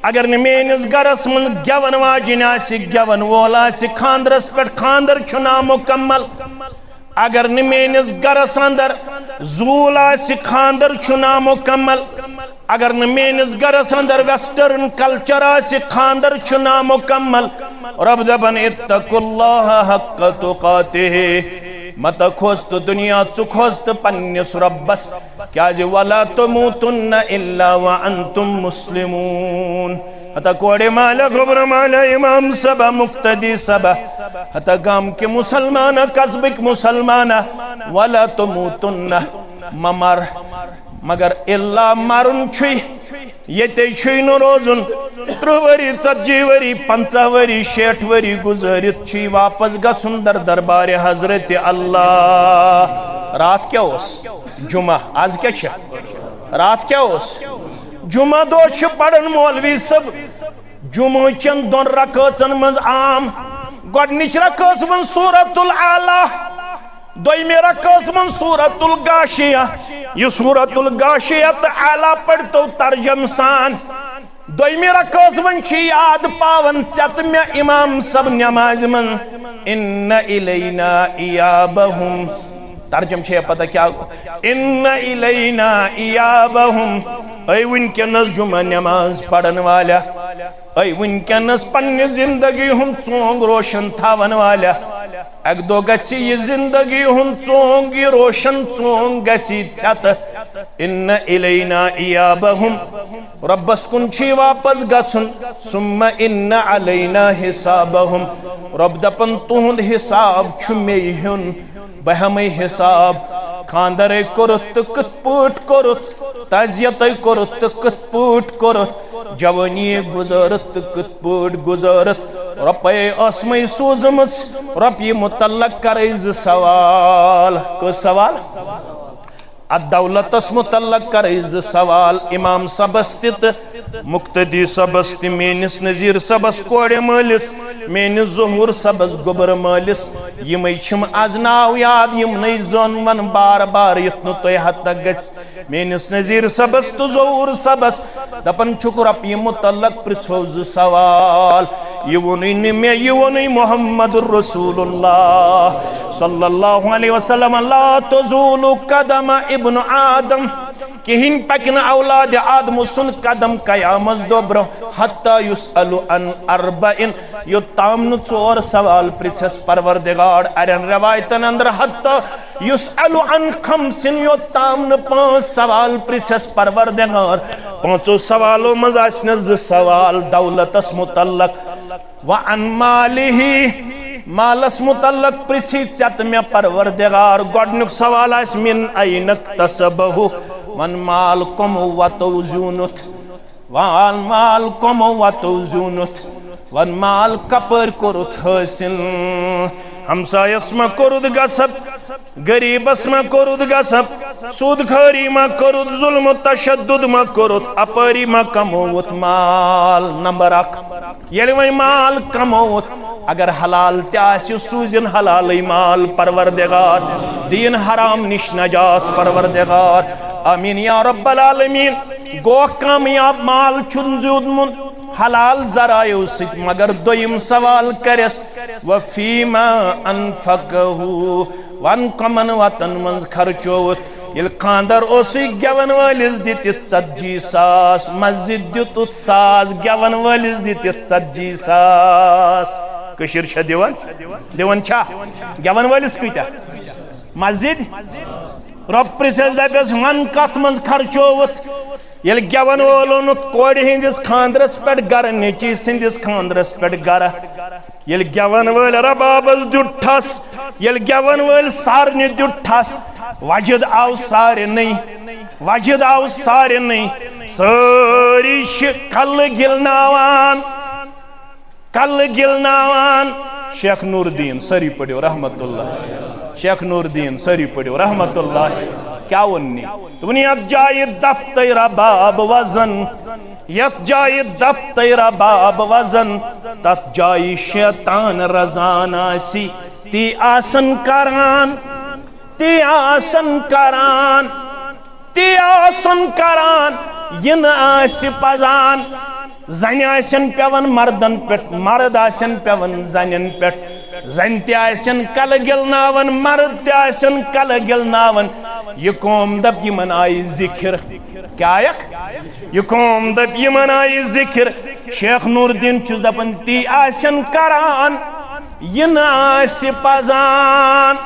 اگر نہٕ میٲنِس گرس منٛز گٮ۪ون واجِنۍ آسہِ گٮ۪ون وول آسہِ خاندرس پٮ۪ٹھ خاندر چھُ نامُکمل اگر نہٕ میٲنِس گرس اندر زوٗل آسہِ خاندر چھُ نامُکمل اگر نہٕ میٲنِس گرس اندر ویسٹرن کلچر آسہِ خاندر چھُ نامُکمل رب دپن اتقوا اللہ حق تقاتہ مت کھوست دنیا ژٕ کھوست پننس ربس کیازِ ولا تموتن الا وانتم مسلمون ہتا کوڑے مالا گبر مالا امام سبا مفتدی سبا ہتا گام کے مسلمانہ قصبک مسلمانہ ولا تموتن ممر مگر الا مرن چھوئی یتے چھوئی نو روزن 30 وری 40 وری 50 وری 60 وری گزارت چھوئی واپس گسن در دربار حضرت اللہ رات کیا ہوس جمعہ آج کیا چھا رات کیا ہوس جمعہ دو چھ پڑھن مولوی سب جمعہ چند دون رکعتن منز عام گوڑنچ رکعت من سورۃ العالی دویمی رکعت من سورۃ الغاشیہ یہ سورۃ الغاشیہ تعالی پڑھتو ترجم سان دویمی رکعت من چھ یاد پاون چت میں امام سب نماز من ان الینا ایابہم ترجم چھے پتہ کیا ان الینا ایابہم اے ونکینس جمعہ نماز پڑھن والا اے ونکینس پنی زندگی ہم چونگ روشن تھاون والا اک دو گسی یہ زندگی ہم چونگی روشن چونگ گسی چھت ان الینا ایابہم ربس کن چھی واپس گسن ثم ان علینا حسابہم رب دپن تہند حساب چھ میہن بہمی حساب خاندرے کرت کت پوٹ کرت تعزیت کرت کت پوٹ کرت جوانی گزارت کت پوٹ گزارت رپے اسمی سوزمس رپی متعلق کریز سوال کو سوال الدولتس متعلق کریز سوال امام سبستت مقتدی سبست مینس نظیر سبس کوڑے مالس مینس ظہور سبس گبر مالس یمی چھم از ناو یاد یم نئی زون من بار بار یتنو توی حد تک گس مینس نظیر سبس تو ظہور سبس دپن چکر اپی متعلق پرچھوز سوال یونی میں یونی محمد رسول اللہ صلی اللہ علیہ وسلم لا تزول قدم ابن آدم کہین پکن اولاد آدم سن قدم قیامت دوبرو حتی یسألو ان اربعین یو تامن 4 سوال پرچھس پروردگار ارین روایتن اندر حتی یسألو ان خمسن یو تامن 5 سوال پرچھس پروردگار 5 سوالو مزاشنز سوال دولتس متعلق وعن مالی مالس متعلق پرچھی چت میں پروردگار گوڑنک سوال اس من اینک تسبہو من مال کمو واتو زونت وان مال کمو واتو زونت وان مال کپر کرت حسن ہمسایس ما کرد گسب غریبس ما کرد گسب سود خاری ما کرد ظلم تشدد ما کرد اپری ما کموت مال نمبر 1 یعنی وہی مال کموت اگر حلال تیاسی سوزن حلالی مال پروردگار دین حرام نش نجات پروردگار آمین یا رب العالمین گو کامیاب مال چن زود من حلال ذرائیو ست مگر دویم سوال کرس وفیما انفقہو وان کمن وطن منز خرچوت یل خاندر اوسی گیون والس دتت 40 ساس مسجد دتت ساز گیون والس دتت 40 ساس کشیر چھ دیون چھا گیون والس کیتا مسجد رب پرسس دپس ون کت من خرچوت یل گیون وولون کور ہندس خاندرس پہ گر نیچی سندس خاندرس پہ گر یل گیون ول ربابس دیت ٹھس یل گیون ول سارنہ دیت ٹھس وجد آو سارنی وجد آو سارنی ساری کل گلناوان شیخ نور الدین سری پڑھو رحمت اللہ شیخ نور الدین سری پڑھو رحمت اللہ کیا ونی دنی ات جائے دب تیرا باب وزن یت جائے دب تیرا باب وزن تت جائے شیطان رضان آسی تی آسن کران تی آسن کران تی آسن کران ین آسی پزان زن آسن پیون مردن پیٹ مرد آسن پیون زنن پیٹ زن تی آسن کل گلناون مرد تی آسن کل گلناون یہ قوم دب یمن آئی ذکر کیا یہ قوم دب یمن آئی ذکر شیخ نور الدین چوز دپن تی آسن کران ین آسی پزان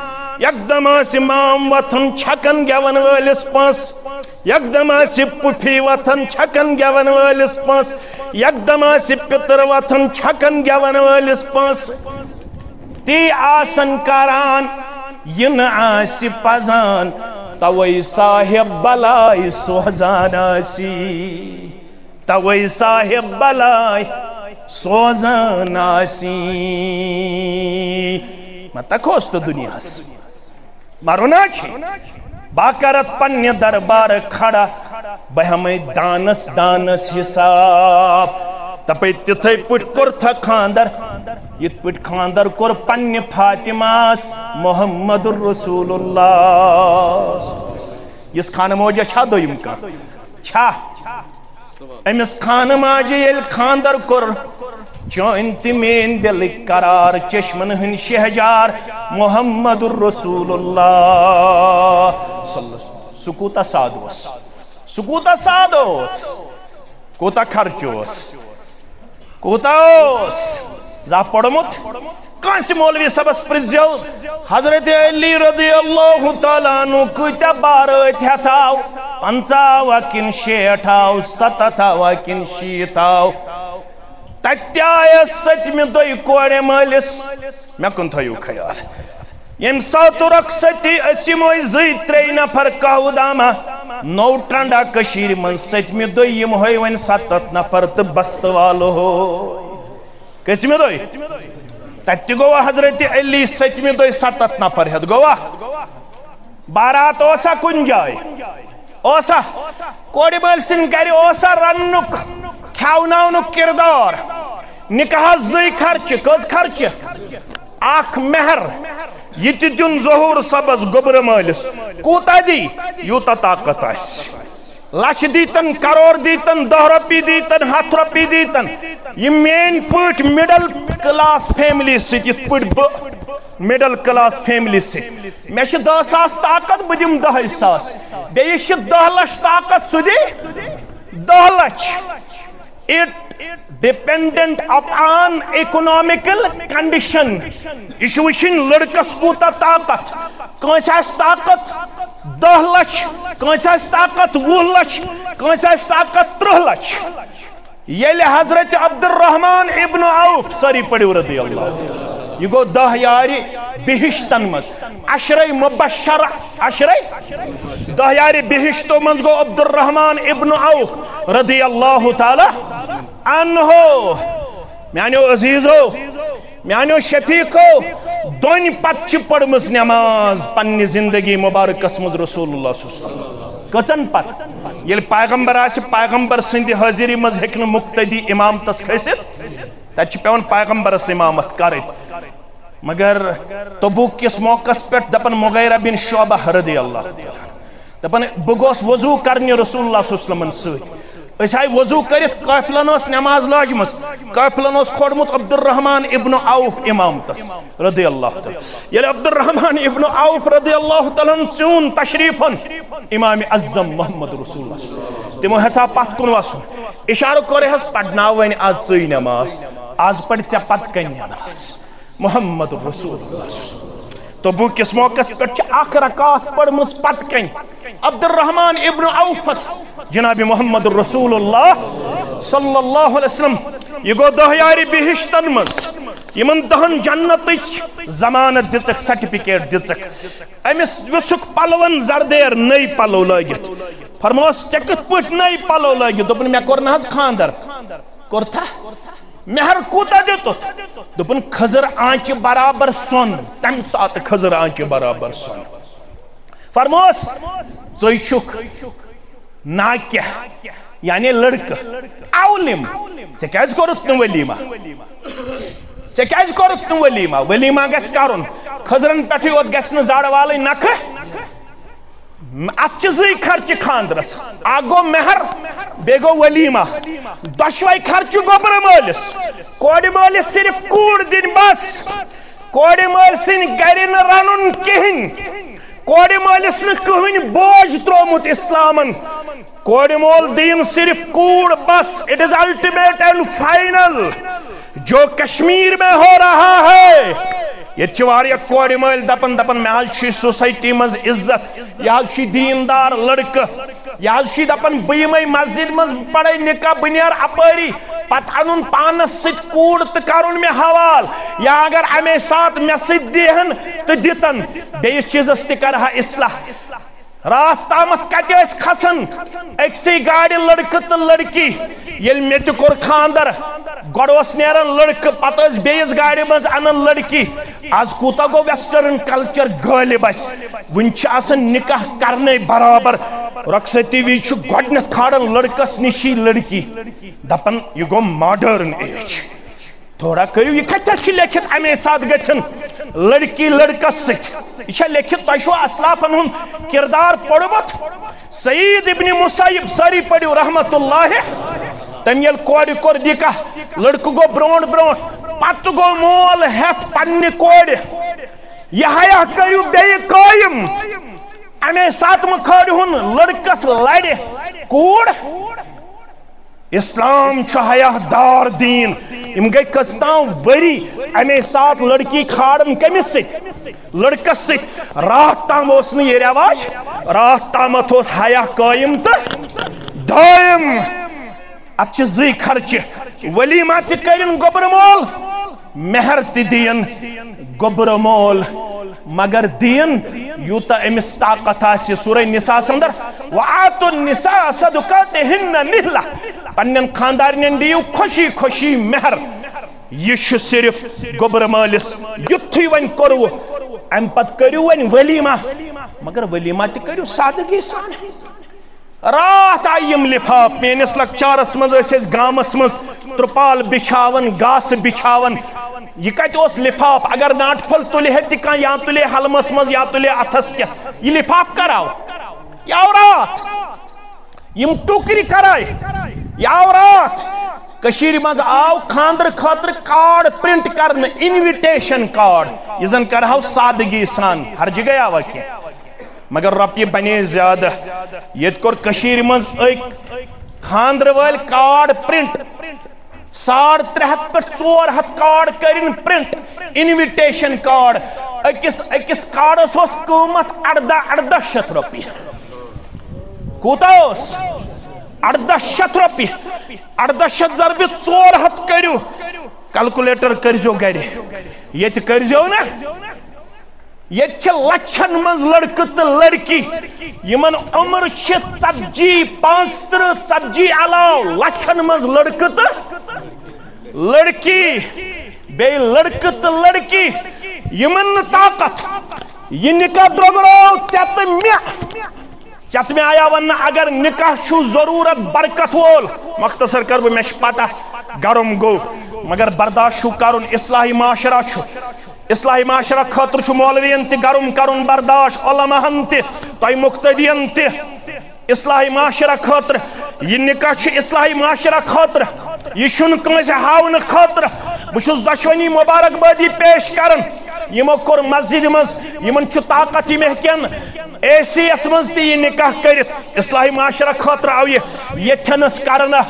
یکدم آسی مام وطن چھکن گیون والس پانس یکدم آسی پوپھی وطن چھکن گیون والس پانس یکدم آسی پتر وطن چھکن گیون والس پانس تی آسن کران ین آسی پزان توئی صاحب بلائی سوزان آسی توئی صاحب بلائی سوزان آسی مت کھوست دنیا سے مرونا چھے باکرت پنی دربار کھڑا بہمیں دانس دانس حساب تپے تتھے پٹ کر تھا خاندر یہ پٹ خاندر کر پنی فاطماس محمد الرسول اللہ اس خان موجہ چھا دویم کا چھا امس خان ماجہ یل خاندر کر چونت مین دل قرار چشمن ہن شہجار محمد الرسول اللہ صلی اللہ علیہ وسلم سکوتا سادوس سکوتا سادوس کوتا خرچوس کوتا اوس زا پڑمت کانسی مولوی سبس پرزیو حضرت علی رضی اللہ تعالیٰ عنہ کتا بارت ہتاو 50 کن 60 70 کن 60 تتیا ستمہ دۄہ کورِ مٲلِس مےٚ کُن تھٲیِو خیال ییٚمہِ ساتہٕ رۄخصتی أسۍ یِموے 2-3 نفر کاہو داما نو ٹرنڈا کٔشیٖرِ منٛز 7مہِ دۄہ یِمہوے وۄنۍ 7 نفر تہٕ بستہٕ والو کٔژمہِ دۄہ تتہِ تہِ گوٚوا حضرت علی 7مہِ دۄہ 7 نفر ہٮ۪تھ گوٚوا بارات اوسا کُنہِ جایہِ اوسا کورِ مٲلۍ سٕنٛدِ گرِ اوسا رننُک کھیاوناونُک کردار نکاح 2 خرچہ کٔژ خرچہ اکھ مہر یہ تہِ دیُن ظہوٗر صبس گوٚبرٕ مٲلِس کوٗتاہ دی یوٗتاہ طاقت آسہِ لچھ دیتن کروڑ دیتن 10 رۄپیہِ دیتن 100 رۄپیہِ دیتن یہ میٲنۍ پٲٹھۍ مڈل کلاس فیملی سۭتۍ یِتھ پٲٹھۍ بہٕ مڈل کلاس فیملی سۭتۍ مےٚ چھِ 10,000 طاقت بہٕ دِمہٕ 10,000 بیٚیِس چھِ 10 لچھ طاقت سُہ دی 10 لچھ it dependent upon economical condition یہ وچھن لڑکس کوتا طاقت کانس آس طاقت 10 لچھ کانس آس طاقت 20 لچھ کانس آس طاقت 30 لچھ ییٚلہِ حضرت عبد الرحمن ابن عوف ساری پڑھو رضی اللہ یہ گو 10 یارِ بہشتن مز عشرے مبشرہ عشرے 10 یارِ بہشتو مز گو عبد الرحمن ابن عوف رضی اللہ تعالی عنہ میانیو عزیزو میانیو شفیقو دونی پت چھ پڑمس نماز پنی زندگی مبارکس مز رسول اللہ صلی اللہ علیہ وسلم کچن پت یل پیغمبر آسی پیغمبر سندی حاضری مز ہیکن مقتدی امام تس کھسیت تچ پیون پیغمبر اس امامت کرت مگر تبوک کس موقع پیٹ دپن مغیرہ بن شعبہ رضی اللہ دپن بگوس وضو کرنی رسول اللہ صلی اللہ علیہ وسلم سوت اس آئی وضو کرت قافلن اس نماز لاجمس قافلن اس کھوڑمت عبد الرحمن ابن عوف امامتس رضی اللہ تعالی یل عبد الرحمن ابن عوف رضی اللہ تعالی چون تشریفن امام اعظم محمد رسول اللہ تمو ہتھا پت کن وسن اشارہ کرے ہس پڑھنا ون آج ژٕے نماز آز پڑھ ژے پت کن نماز محمد رسول اللہ تبوک کس موقع پر اخ رکعت پڑھمس پت کن عبد الرحمن ابن عوفس جناب محمد رسول اللہ صلی اللہ علیہ وسلم یہ گو دہ یاری بہشتن مز یمن دہن جنت ضمانت دژک سرٹیفکیٹ دژک امس وسک پلون زردیر نئی پلو لگت فرموس ژے کتھ پٲٹھۍ نئی پلو لگت دوٚپُن مےٚ کوٚر نہ حظ خاندر کوٚرتھا مہر کوٗتاہ دِتُتھ دوٚپُن خضر آنچہِ برابر سۄن تمہِ ساتہٕ خضر آنچہِ برابر سۄن فرموس ژٕ چھُکھ ناکیہ یعنی لڑکہ عالم ژےٚ کیازِ کوٚرُتھ نہٕ ولیمہ ژےٚ کیازِ کوٚرُتھ نہٕ ولیمہ ولیمہ گژھِ کرُن خضرن پٮ۪ٹھٕے یوت گژھِ نہٕ زڑ والٕنۍ نکھٕ ات چھِ زٕے خرچہِ خاندرس اکھ گوٚو مہر بیٚیہِ گوٚو ولیمہ دۄشوے خرچہِ گوٚبرٕ مٲلِس کورِ مٲلِس صرف کوٗر دِنۍ بس کورِ مٲلۍ سٕنٛدِ گرِ نہٕ رنُن کِہیٖنۍ کورِ مٲلِس نہٕ کٕہٕنۍ بوج ترومُت اسلامن کورِ مول دین صرف کوڑ بس it is ultimate and final جو کشمیر میں ہو رہا ہے یہ چواریا کورِ مٲلۍ دپن مےٚ حظ چھِ سوسائٹی منٛز عزت یہِ حظ چھِ دیندار لڑکہٕ یہِ حظ چھِ دپن بہٕ یِمے مسجد منٛز پڑے نکاح بہٕ نیرٕ اپٲری پتہٕ انُن پانس سۭتۍ کوٗر تہٕ کرُن مےٚ حوال یا اگر امے ساتہٕ مےٚ سۭتۍ دیہن تہٕ دِتن بیٚیِس چیٖزس تہِ کرٕہا اصلاح رات تامت کتہِ ٲسۍ کھسان أکسٕے گاڑِ لڑکہٕ تہٕ لڑکی ییٚلہِ مےٚ تہِ کوٚر خاندر گۄڈٕ اوس نیران لڑکہٕ پتہٕ ٲسۍ بیٚیِس گاڑِ منٛز انان لڑکی آز کوٗتاہ گوٚو ویسٹرن کلچر غٲلب اسہِ وُنہِ چھِ آسان نکاح کرنے برابر رخصتی وِزِ چھُ گۄڈٕنیتھ کھالان لڑکس نِشی لڑکی دپان یہِ گوٚو ماڈرن ایج تھوڑا کریو یہ کتھا چھ لیکھت امے ساتھ گژھن لڑکی لڑکس سۭتۍ یہ چھا لیکھت تۄہہِ چھُوا اسلافن ہُنٛد کردار پوٚرمُت سعید ابن مسیب سٲری پٔرِو رحمت اللہ تٔمۍ ییٚلہِ کورِ کوٚر نکاح لڑکہٕ گوٚو برونٛٹھ برونٛٹھ پتہٕ گوٚو مول ہٮ۪تھ پننہِ کورِ یہِ حیا کٔرِو بیٚیہِ قٲیِم امے ساتہٕ مہٕ کھٲرِہُن لڑکس لڑِ کوٗر اسلام چھُ حیا دار دین یم گئی کستان وری امے ساتھ لڑکی کھاڑن کمس سۭتۍ لڑکس سۭتۍ رات تام اوس نہٕ یہِ رواج رات تامتھ اوس حیا قٲیِم تہٕ دٲیِم اتھ چھِ زٕے خرچہِ ولیمہ تہِ کٔرِن گوٚبرٕ مول مہر تہِ دِیِن گوٚبرٕ مول مگر دین یوتاہ امس طاقت آسہِ سورہ نساء اندر وآتوا النساء صدقاتهن نحلہ پنن خاندارنین دیو خوشی خوشی مہر یہ چھُ صرف گوٚبرٕ مٲلِس یُتھُے وۄنۍ کوٚروٕ امہِ پتہٕ کٔرِو وۄنۍ ولیمہ مگر ولیمہ تہِ کٔرِو سادگی سان رات آیہِ یِم لفاف میٲنِس لۄکچارس منٛز ٲسۍ أسۍ گامس منٛز ترپال بچھاون گاسہٕ بچھاون یہ کتہِ اوس لفاف اگر ناٹہٕ پھوٚل تُلہِ ہے تہِ کانٛہہ یا تُلہِ حلمس منٛز یا تُلہِ اتھس کیٚنٛہہ یہ لفاف کر آو یہِ آو رات یم ٹوکرِ کر آیہِ یہِ آو رات کشیٖرِ منٛز آو خاندر خٲطرٕ کارڈ پرنٹ کرنہٕ انویٹیشن کارڈ یہِ زن کرہاو سادگی سان ہرجہِ گٔیاوا کیٚنٛہہ مگر رۄپیہِ بنے زیادٕ ییٚتہِ کوٚر کشیٖرِ منٛز أکۍ خاندر وٲلۍ کارڈ پرنٹ 350 پٮ۪ٹھ 400 کارڈ کٔرِنۍ پرنٹ انویٹیشن کارڈ أکِس کارڈس اوس قۭمتھ 1800 رۄپیہِ کوٗتاہ اوس 1800 رۄپیہِ 1800 ضربہِ 400 کٔرِو کلکولیٹر کٔرزیو گرِ ییٚتہِ کٔرزیو نا ییٚتہِ چھِ لچھن منٛز لڑکہٕ تہٕ لڑکی یمن عمر چھِ 40-50 علاوٕ لچھن منٛز لڑکہٕ تہٕ لڑکی بیٚیہِ لڑکہٕ تہٕ لڑکی یمن نہٕ طاقت یہِ نکاح درٛوٚگرو ژےٚ تہٕ مےٚ مےٚ آیا وننہٕ اگر نکاح چھُ ضروٗرت برکت وول مختصر کر بہٕ مےٚ چھِ پتہ گرم گوٚو مگر برداشت چھُ کرُن اصلاحی معاشرہ چھُ اصلاحی معاشرہ خاطر چھُ مولوین تہِ گرم کرُن برداشت علماہن تہِ تۄہہِ مُقتدین تہِ اصلاحی معاشرہ خاطر یہ نکاح چھ اصلاحی معاشرہ خاطر یہ چھن کانسہ ہاون خاطر بچھس دشونی مبارکبادی پیش کرن یمو کور مسجد مز یمن چھ طاقت یم ہیکن اے سی ایس مز تی یہ نکاح کرت اصلاحی معاشرہ خاطر آو یہ تھنس کرنا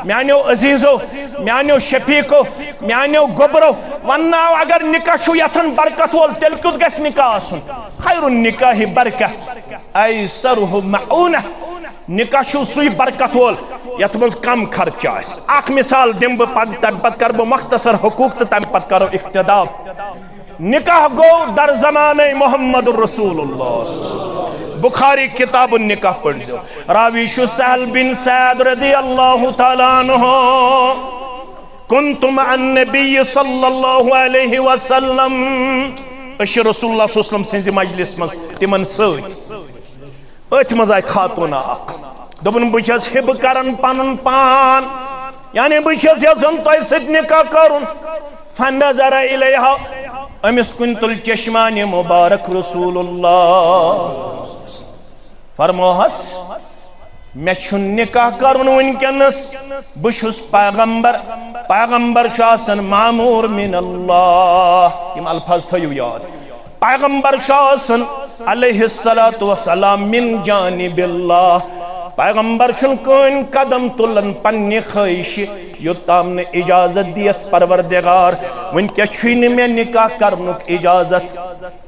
میانیو عزیزو میانیو شفیقو میانیو گبرو ونناو اگر نکاح چھو یژھان برکت وول تیل کیُتھ گژھِ نکاح آسُن خیر النکاح برکہ ایسرہ معونہ نکاح چھو سوی برکت وول یت مز کم خرچ آس اخ مثال دم بہ تم پت کر بہ مختصر حقوق تو تم پت کرو اقتدا نکاح گو در زمانہ محمد الرسول اللہ بخاری کتاب النکاح پڑھ جو راوی شو سہل بن سعد رضی اللہ تعالیٰ عنہ کنتم عن نبی صلی اللہ علیہ وسلم اش رسول اللہ صلی اللہ علیہ وسلم سنزی مجلس مز تمن سوت ات مز آئی خاتون اخ دبن بچس ہب کرن پنن پان یعنی بچس یزن تو ست نکاح کرن فنظر الیہا امس کن تل چشمان مبارک رسول اللہ فرموہس میں چھن نکاح کرن ونکنس بشس پیغمبر شاسن معمور من اللہ یم الفاظ تھیو یاد پیغمبر شاسن علیہ السلام من جانب اللہ پیغمبر چھن کن قدم تلن پنی خواہش یوتام نے اجازت دیس پروردگار ون کیا چھوین میں نکاح کرنک اجازت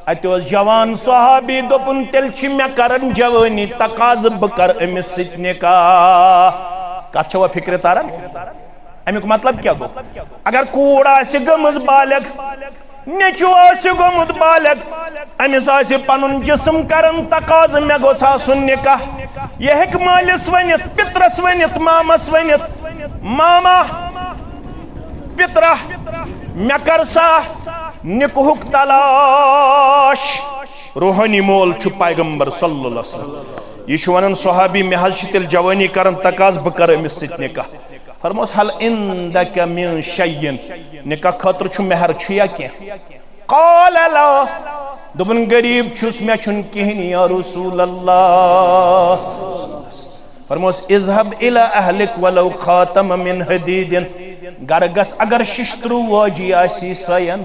اتوز جوان صحابی دوپن تل چھ میں کرن جوانی تقاض بکر امس ست نکاح کات چھوا فکر تارن امیک مطلب کیا گو اگر کوڑا سی گمز بالغ نیچو آسی گمد بالغ امس آسی پنن جسم کرن تقاض میں گو ساسن نکاح یہ ہک مالس ونیت پترس ونیت مامس ونیت ماما پترہ میں کرسا نکوہک تلاش روحانی مول چھو پیغمبر صلی اللہ علیہ وسلم یہ شوانن صحابی میں حج تل جوانی کرن تقاض بکر امس ست نکاح فرموس حل اندک من شیئن نکاح خاطر چھو مہر چھیا کیا قال لا دبن غریب چھس میں چھن کہن یا رسول اللہ فرموس اذهب الى اہلک ولو خاتم من حدید گرگس اگر ششترو واجی آسی سین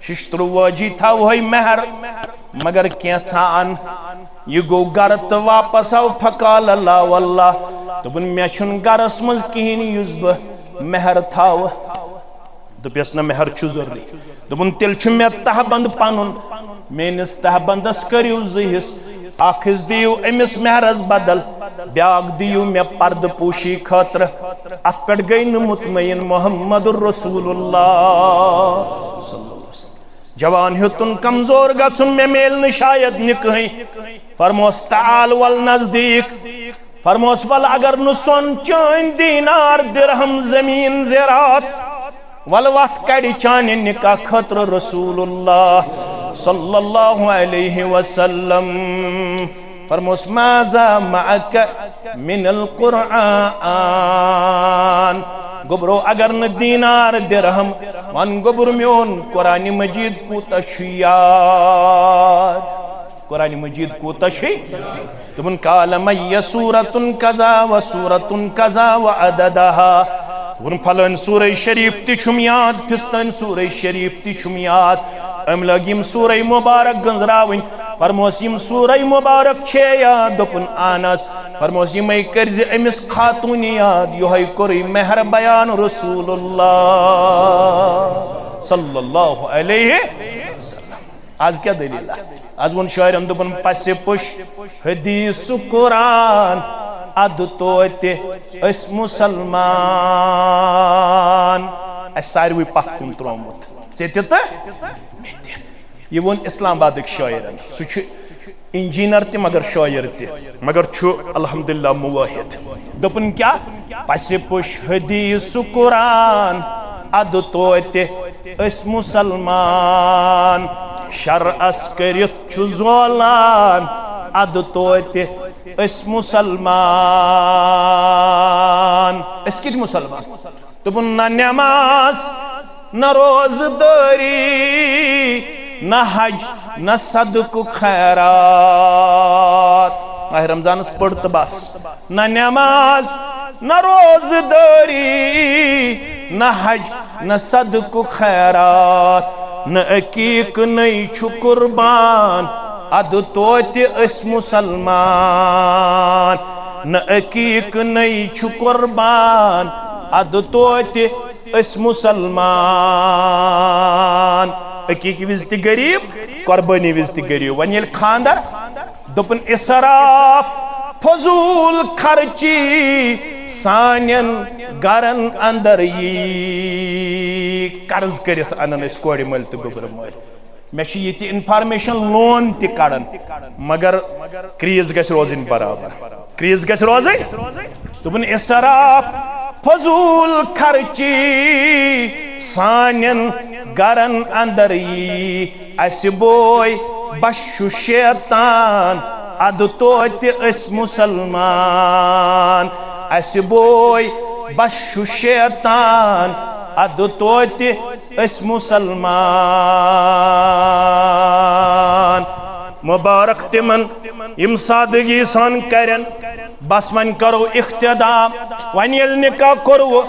ششترو واجی تھا وہی مہر مگر کینسا ان یہ گو گرت واپس آو پھکال اللہ واللہ دبن میں چھن گرس مز کہین یزبہ مہر تھاو دپیس نا مہر چھو ضروری دبن تل چھو میں تہبند پانن میں نس تہبندس کریو زہس آخذ دیو امس مہرز بدل بیاگ دیو میں پرد پوشی خاطر ات پڑ گئی مطمئن محمد الرسول اللہ جوان ہتن کمزور گھن میں میل شاید نکہیں فرموس تعال والنزدیک فرموس ول اگر نسون چین دینار درہم زمین زراعت والوات کڑی چانے نکاح خطر رسول اللہ صلی اللہ علیہ وسلم فرموس ماذا معک من القرآن گبرو اگر ن دینار درہم وان گبر میون قرآن مجید کو تشیاد قرآن مجید کو تشید تمن قال می سورۃ کذا و سورۃ کذا و عددها ون پھلن سورہ شریف تی چھم یاد پھستن سورہ شریف تی چھم یاد ام لگیم سورہ مبارک گنزراوین فرموس یم سورہ مبارک چھے یاد دپن آناس فرموس یم ای کرز امس خاتون یاد یوہی کری مہر بیان رسول اللہ صلی اللہ علیہ وسلم آج کیا دلیل ہے آج ون شاعرن دپن پس پش حدیث قرآن اد توتے اس مسلمان اس ساروی پتھ کن ترومت ژےٚ تہِ یہ ون اسلام آبادک شاعرن سہ انجینئر تہ مگر شاعر تہ مگر چھُ الحمدللہ مواحد دپن کیا پس پش حدیث قرآن اد توتے اس مسلمان شرعس کرت چھُ زولان اد توتے اس مسلمان اس کت مسلمان دپن نہ نماز نہ روز داری نہ حج نہ صدق خیرات ماہ رمضان پڑھ تو بس نہ نماز نہ روز داری نہ حج نہ صدق خیرات نہ عقیق نئی چھو قربان اد توت اس مسلمان نہ عقیق نئی چھو قربان اد توت اس مسلمان عقیق وز تہ غریب قربانی وز تہ غریب ون یل خاندر دپن اسراف فضول خرچی سانین گرن اندر یہ قرض کرت انن اس کوڑ مل تو گوبر مل میں یہ انفارمیشن لون تہ کڑن مگر کریز گژھِ روزن برابر کریز گژھِ روزن دپن اسراف فضول خرچی سانین گرن اندر یہ اس بوئے بشو شیطان اد توت اس مسلمان اس بوئے بشو شیطان اد توت اس مسلمان مبارک تمن یم سادگی سان کرن بس من کرو اختدام ون یل نکاح کرو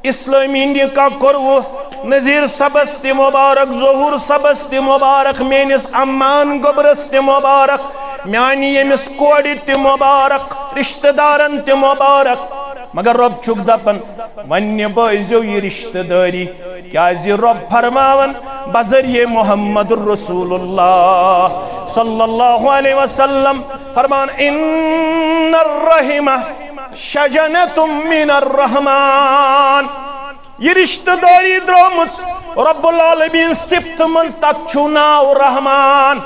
اسلامی نکاح کرو نذیر صبس تی مبارک ظہور صبس تی مبارک مینس امان گبرس تی مبارک میانی یمس کوڑی تی مبارک رشتہ دارن تی مبارک مگر رب چھک دپن ون بائزو یہ رشتہ داری کیازِ رب فرماون بذریعہ محمد الرسول اللہ صلی اللہ علیہ وسلم فرمان ان الرحمہ شجنت من الرحمن یہ رشتہ داری درامت رب العالمین صفت منز تک چھناو رحمان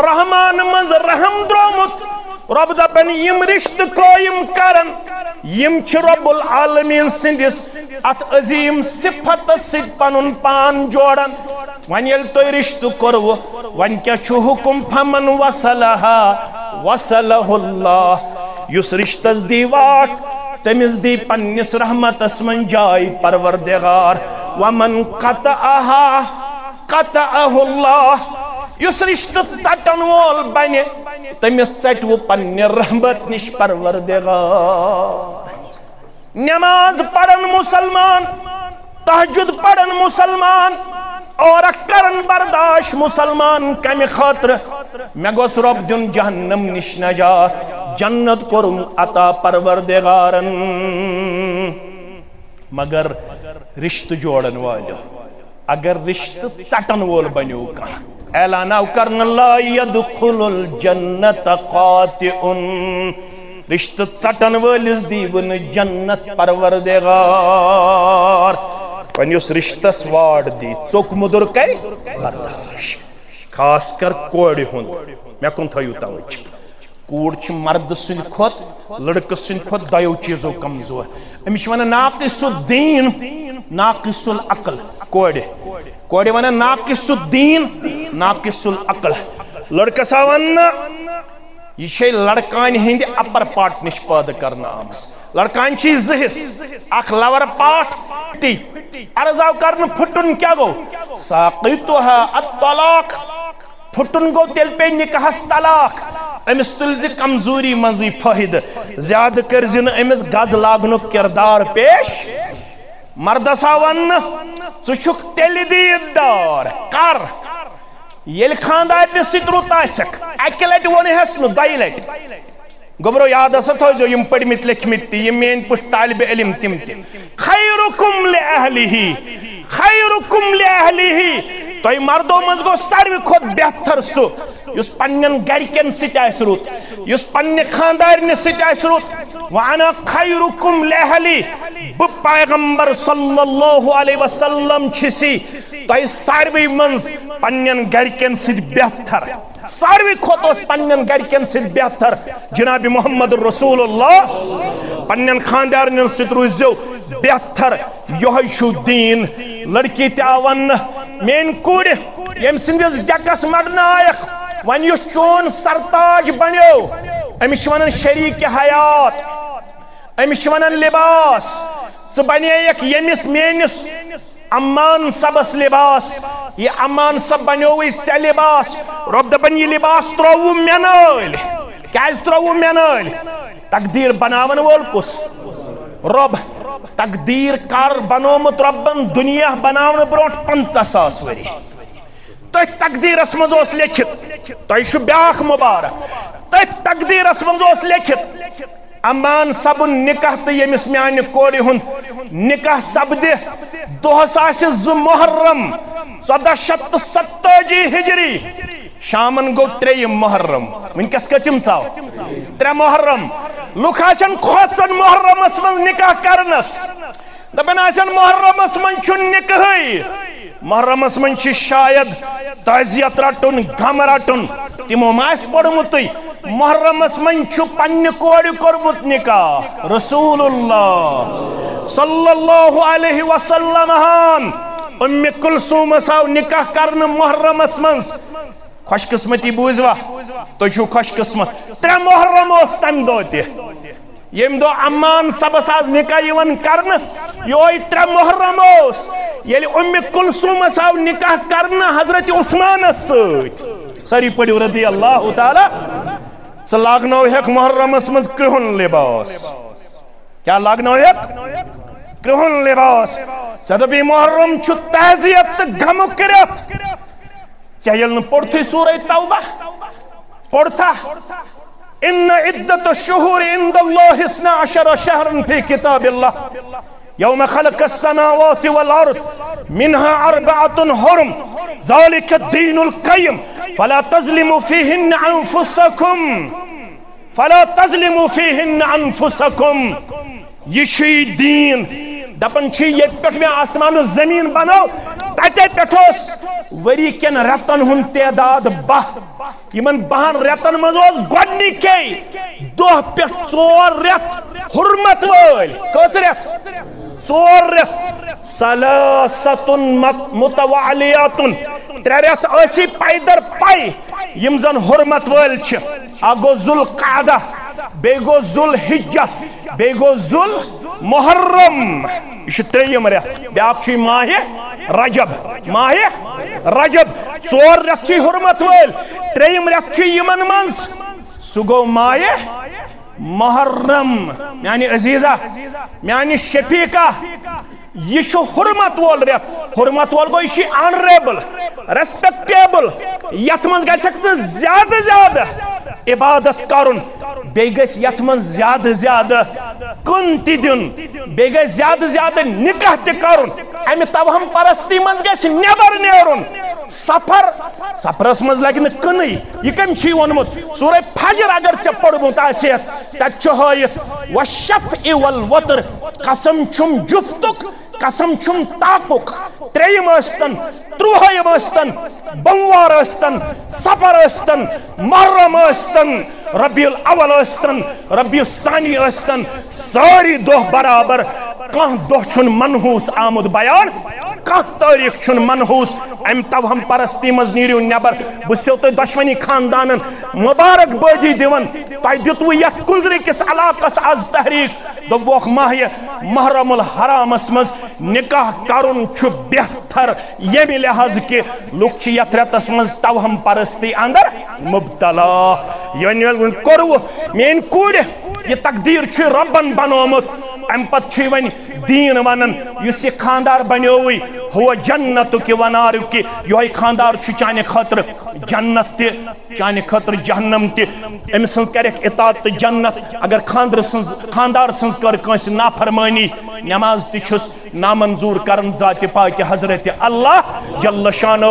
رحمان منز رحم درامت رب دپن یم رشتہ قائم کرن یم چھ رب العالمین سندس ات عظیم صفت سید پنن پان جوڑن ون یل تو رشتہ کرو ون کیا چھو حکم فمن وصلها وصلہ اللہ یس رشتس دی واٹ تمس دی پنس رحمتس من جائی پروردگار ومن قطعها قطعه اللہ یس رشتہ ژٹن وول بنہ تمس ژٹو پنہ رحمت نش پروردگار نماز پڑھن مسلمان تہجد پڑھن مسلمان اور کرن برداشت مسلمان کمی خاطر میں گوس رب دن جہنم نش نجات جنت کرم عطا پروردگارن مگر رشتہ جوڑن والو اگر رشتہ ژٹن وول بنیو کانٛہہ اعلانو کرن لا يدخل الجنت قاطع رشتہ ژٹن وٲلِس دیون جنت پروردگار ون یس رشتس واڑ دی ژوٚک مُدُر کر برداشت خاص کر کورِ ہُنٛد مےٚ کُن تھٲیِو توجہ کوٗر چھِ مرد سٕنٛدِ کھۄتہٕ لڑکہٕ سٕنٛدِ کھۄتہٕ دۄیو چیٖزو کمزور أمِس چھِ ونان ناقص الدین ناقص العقل کورِ ونان ناقص الدین ناقص العقل لڑکس آو وننہٕ یہ چھے لڑکان ہندِ اپر پارٹ نش پٲدٕ کرنہٕ آمٕژ لڑکان چھ زٕ حصہٕ اکھ لور پارٹ عرض آو کرنہٕ پھٹُن کیٛاہ گوٚو ساقطها الطلاق پھٹُن گوٚو تیٚلہِ پیٚیہِ نکاحس طلاق أمس تُلۍ زِ کمزوری منٛزٕے فٲیدٕ زیادٕ کٔرۍ زِ نہٕ أمس گز لاگنُک کردار پیش مردس آو وننہٕ ژٕ چھُکھ تیٚلہِ دیٖدار کر ییٚلہِ خاندارنہِ سۭتۍ رُت آسٮ۪کھ اکہِ لٹہِ ووٚنہس نہٕ دۄیہِ لٹہِ گوبرو یاد ہسا تھٲیزیو یم پٔرمٕتۍ لیکھمٕتۍ تہِ یم میٲنۍ پٲٹھۍ طالبہِ علم تِم تہِ خیرُکم لأہلِہ خیرُکم لأہلِہ تۄہہِ مردو منٛز گوٚو ساروی کھۄتہٕ بہتر سُہ یُس پننٮ۪ن گرِکٮ۪ن سۭتۍ آسہِ رُت یُس پننہِ خاندارنہِ سۭتۍ آسہِ رُت وَانا خیرُکم لأہلِہ بہٕ پیغمبر صلی اللہ علیہ وسلم چھسی تۄہہِ ساروی منٛز پننٮ۪ن گرِکٮ۪ن سۭتۍ بہتر ساروی کھۄتہٕ اوس پننٮ۪ن گرِکٮ۪ن سۭتۍ بہتر جناب محمد رسول اللہ پننٮ۪ن خاندارنٮ۪ن سۭتۍ روٗززیو بہتر یہوے چھُ دیٖن لڑکی تہِ آو وننہٕ میٲنۍ کُڑِ ییٚمہِ سٕنٛدِس ڈیکس مرنہٕ آیکھ وۄنۍ یُس چون سرتاج بنیو أمِس چھِ ونان شریٖکہِ حیات أمِس چھِ ونان لباس ژٕ بنییکھ ییٚمِس میٲنِس امان صبس لباس یہ امان صب بنیووٕے ژےٚ لباس رۄب دپان یہِ لباس ترٛووُم مےٚ نٲلۍ کیاز ترو مینال تقدیر بناون وول کس رب تقدیر کر بنومت ربن دنیا بناون بروٹ 50,000 وری تھی تقدیرس مز لکھت تھی بیاکھ مبارک تھی تقدیرس مز لکھت امان صبن نکاح تو یمس میانہ کوری ہند نکاح سپد دہس آس محرم 1427 ہجری شامن گو 3 محرم ونکس کچم ثاو 3 محرم لوک آسن کھوژن محرمس من نکاح کرنس دپن آسن محرمس من چھ نکاحی محرمس من چھ شاید تعزیت رٹن غم رٹن تمو ماس پڑمت محرمس من چھ پنہ کوڑ کورمت نکاح رسول اللہ صلی اللہ علیہ وسلم ام کلثوم آو نکاح کرن محرمس من خوش قسمتی بوزوا تو چھو خوش قسمت 3 محرم اس تم دو تے یم دو امان سبس آز نکاح یون کرن یہ 3 محرم اس یلی ام کلثوم آو نکاح کرن حضرت عثمان سۭتۍ ساری پڑھو رضی اللہ تعالی ژٕ لاگنوہیک محرمس مز کرہن لباس کیا لاگنوہیک کرہن لباس ژٕ دپی محرم چھُ تعزیت تہٕ غمُک رٮ۪تھ ژےٚ ییٚلہِ نہٕ پوٚرتھٕے سورہ توبہ پوٚرتھا ان عدت الشهور عند الله 12 شهرا في كتاب الله يوم خلق السماوات والارض منها 4 حرم ذلك الدين القيم فلا تظلموا فيهن انفسكم يشي دين دپن چھ یہ پٹ میں آسمان و زمین بنو تتے پٹوس وری کن رتن ہن تعداد 12 یمن 12 رتن مزوز گڈنی کے دو پٹ 4 رت حرمت وال کس رت 4 رت ثلاثت متوالیات 3 رت اسی پیدر پائی یم زن حرمت وال چھ اگو ذوالقعدہ بیگو ذوالحجہ بیگو ذوال محرم یہ 3 رت بیاکھ چھ ماہ رجب 4 رت چھ حرمت وال 3 رت چھ یمن منز سہ گو ماہ محرم میانی عزیزہ میانی شفیقہ یہ چھو حرمت وول رت حرمت وول گو یہ آنریبل ریسپیکٹیبل یت منز گژھکھ ژٕ زیادہ زیادہ عبادت کرن بیٚیہِ گژھِ یتھ منٛز زیادٕ زیادٕ کُن تہِ دیُن بیٚیہِ گژھِ زیادٕ زیادٕ نکاح تہِ کرُن امہِ توہم پرستی منٛز گژھِ نٮ۪بر نیرُن سفرس منٛز لگہِ نہٕ کٕنٕے یہِ کٔمۍ چھُے ووٚنمُت سورہ فجر اگر ژےٚ پوٚرمُت آسیتھ تتہِ چھُ ہٲیِتھ والشفع والوتر قسم چھُم جفتُک قسم چھُم تاپُک 3 ٲسۍتن 30 ٲسۍتن بوموار ٲسۍتن سفر ٲسۍتن محرم ٲسۍتن ربیع الاول ٲسۍتن ربیع الثانی ٲسۍتن ساری دۄہ برابر کانٛہہ دۄہ چھُنہٕ منحوس آمُت بیان کانٛہہ تٲریٖخ چھُنہٕ منحوس امہِ توہم پرستی منٛز نیٖرِو نٮ۪بر بہٕ چھُسو تۄہہِ دۄشوٕنی خاندانن مبارک بٲدی دِوان تۄہہِ دِتوٕ یتھ کُنزرِ کِس علاقس آز تحریٖک دوٚپوکھ ماہ محرم الحرامس منٛز نکاح کرُن چھُ بہتر ییٚمہِ لحاظ کہِ لُکھ چھِ یتھ رٮ۪تس منٛز توہم پرستی اندر مبتلا وۄنۍ کوٚروٕ میٲنۍ کورِ یہ تقدیر چھُ ربن بنومُت امہِ پتہٕ چھُ وۄنۍ دیٖن ونان یُس یہِ خاندار بنیووٕے ہو جنتُک ونارُک یہوے خاندار چھُ چانہِ خٲطرٕ جنت تہِ چانہِ خٲطرٕ جہنم تہِ أمۍ سٕنٛز کرٮ۪کھ اطاعت تہٕ جنت اگر خاندار سٕنٛز کٔر کٲنٛسہِ نافرمٲنی نماز تہِ چھُس نامنظور کرن ذاتِ پاکہِ حضرت اللہ جل شانہ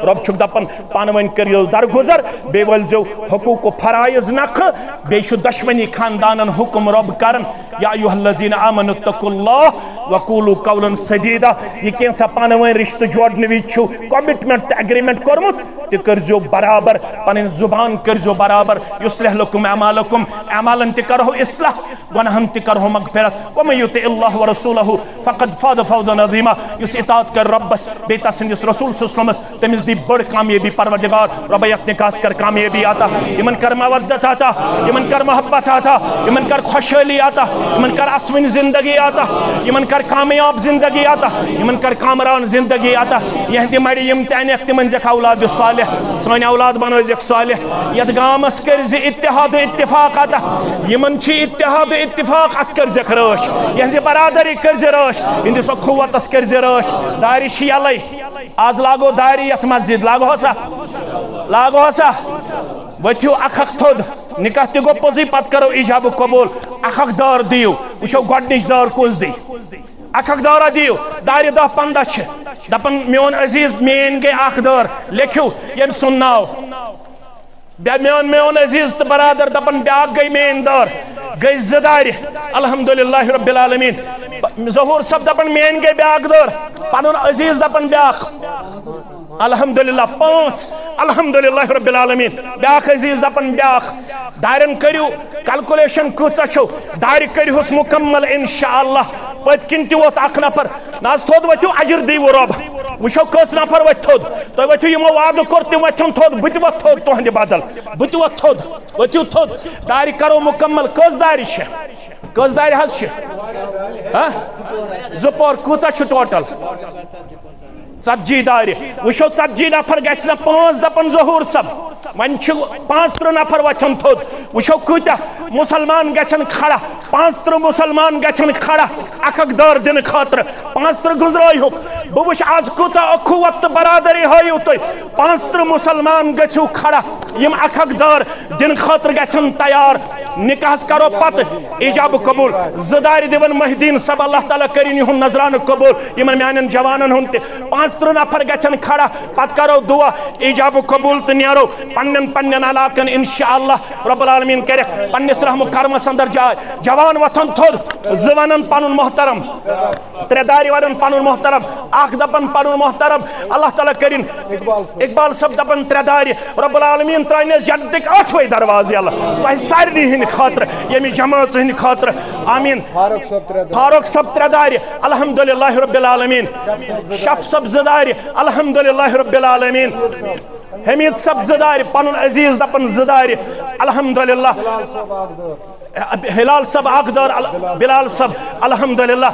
رب چھُکھ دپان پانہٕ ؤنۍ کٔرِو درگُزر بیٚیہِ ؤلزیو حقوٗق و فرائض نکھٕ بیٚیہِ چھُ دۄشوٕنی خاندانن حکم رب کرن یا ایُہا الذین آمنوا اتقوا اللہ وقولوا قولا سدیدا یہ کینٛژھا پانہٕ ؤنۍ رشتہٕ جوڑنہٕ وِزِ چھُو کمٹمنٹ تہٕ اگریمنٹ کوٚرمُت تہِ کٔرزیو برابر پنٕنۍ زُبان کٔرزیو برابر یُصلح لکم اعمالکم اعمالن تہِ کرہو اصلاح گۄنہن تہِ کرہو مغفرت ومن یطع اللہ ورسولہ فقد فاز فوزا عظیما یُس اطاعت کر ربس بیٚیہِ تسٕنٛدِس رسول صلی اللہ علیہ وسلمس تٔمِس دی بٔڑ کامیٲبی پروردگار رۄبے یتھ نکاحس کر کامیٲبی عطا یِمن کر مودت عطا یِمن کر محبت عطا یِمن کر خوشحٲلی عطا یِمن کر اسوٕنۍ زندگی عطا یمن کر کامیاب زندگی عطا یمن کر کامران زندگی عطا یہندی مڑی یم تانیک تمن زک اولاد صالح سن اولاد بنوزک صالح یت گامس کر ز اتحاد و اتفاق عطا یمن چھ اتحاد و اتفاق ات کر زک رش یہنز برادری کر ز رش ہند سو قوتس کر ز رش داری چھ یلے آز لاگو داری یت مسجد لاگو ہسا وتھیو اخ تھود نکاح تہ گو پوزی پت کرو ایجاب قبول اخ دار دیو وچھو گۄڈنِچ دار کُس دی اخ دارا دیو دارِ دہ 15 چھ دپن میون عزیز مین گئی اخ دار لیکھو یم سن ناو میون عزیز تو برادر دپن بیاکھ گئی مین دار گئی زدار الحمدللہ رب العالمین ظہور صاحب دپن مین گئی بیاکھ دار پنن عزیز دپن بیاکھ الحمدللہ 5 الحمدللہ رب العالمین بیاکھ عزیز دپن بیاکھ دارن کریو کلکولیشن کۭژاہ چھو دارِ کریوس مکمل انشاءاللہ پت کن تہ ووت اخ نفر ناز تھود ؤتھِو اجر دیو رب وچھو کٔژ نفر ؤتھۍ تھود تُہۍ ؤتھِو یمو وعدٕ کوٚر تِم ؤتھِن تھود بہٕ تہِ وۄتھٕ تھود تُہنٛدِ بدل بہٕ تہِ وۄتھٕ تھود ؤتھِو تھود دارِ کرو مکمل کٔژ دارِ چھِ کٔژ دارِ حظ چھِ زٕ پور کۭژاہ چھِ ٹوٹل 40 دارِ وچھو 40 نفر گژھِ نہ 5 دپن ظہور صاحب وۄنۍ چھِ 35 نفر وۄتھن تھود وچھو کۭتیاہ مسلمان گژھن کھڑا 35 مسلمان گژھن کھڑا اکھ دار دن خاطر 35 گزرٲیہُکھ بہٕ وٕچھ آز کوٗتاہ اخوت تہٕ برادری ہٲیِو تُہۍ 35 مسلمان گٔژھِو کھڑا یم اکھ دار دن خاطر گژھن تیار نکاحس کرو پتہٕ ایجاب قبول زٕ دارِ دِوان محی الدین صاحب اللہ تعالیٰ کٔرِنۍ یِہُنٛد نظرانہٕ قبول یمن میانٮ۪ن جوانن ہُنٛد تہِ 35 نفر گژھن کھڑا پتہٕ کرو دعا ایجاب قبول تہٕ نیرو پننٮ۪ن علاقن انشاءاللہ رب العالمین کرکھ پننِس رحم کرمس اندر جاے جوان وتھن تھود زٕ ونن پنُن محترم 3 دارِ ونن پنُن محترم اکھ دپن پنُن محترم اللہ تعالیٰ کٔرِنۍ اقبال صاحب دپن 3 دارِ رب العالمین ترٛٲینس جنتٕکۍ 8وے دروازٕ یلہٕ تۄہہِ سارنٕے ہٕنٛدِ خٲطرٕ ییٚمہِ جمٲژ ہٕنٛدِ خٲطرٕ آمیٖن فاروق صاحب 3 دارِ الحمدللہ رب العالمین شف صاحب 2 دارِ الحمدللہ رب العالمین حمید صاحب 2 دارِ پنُن عزیز دپن 2 دارِ الحمدللہ ہلال صاحب اکھ دار بلال صاحب الحمدللہ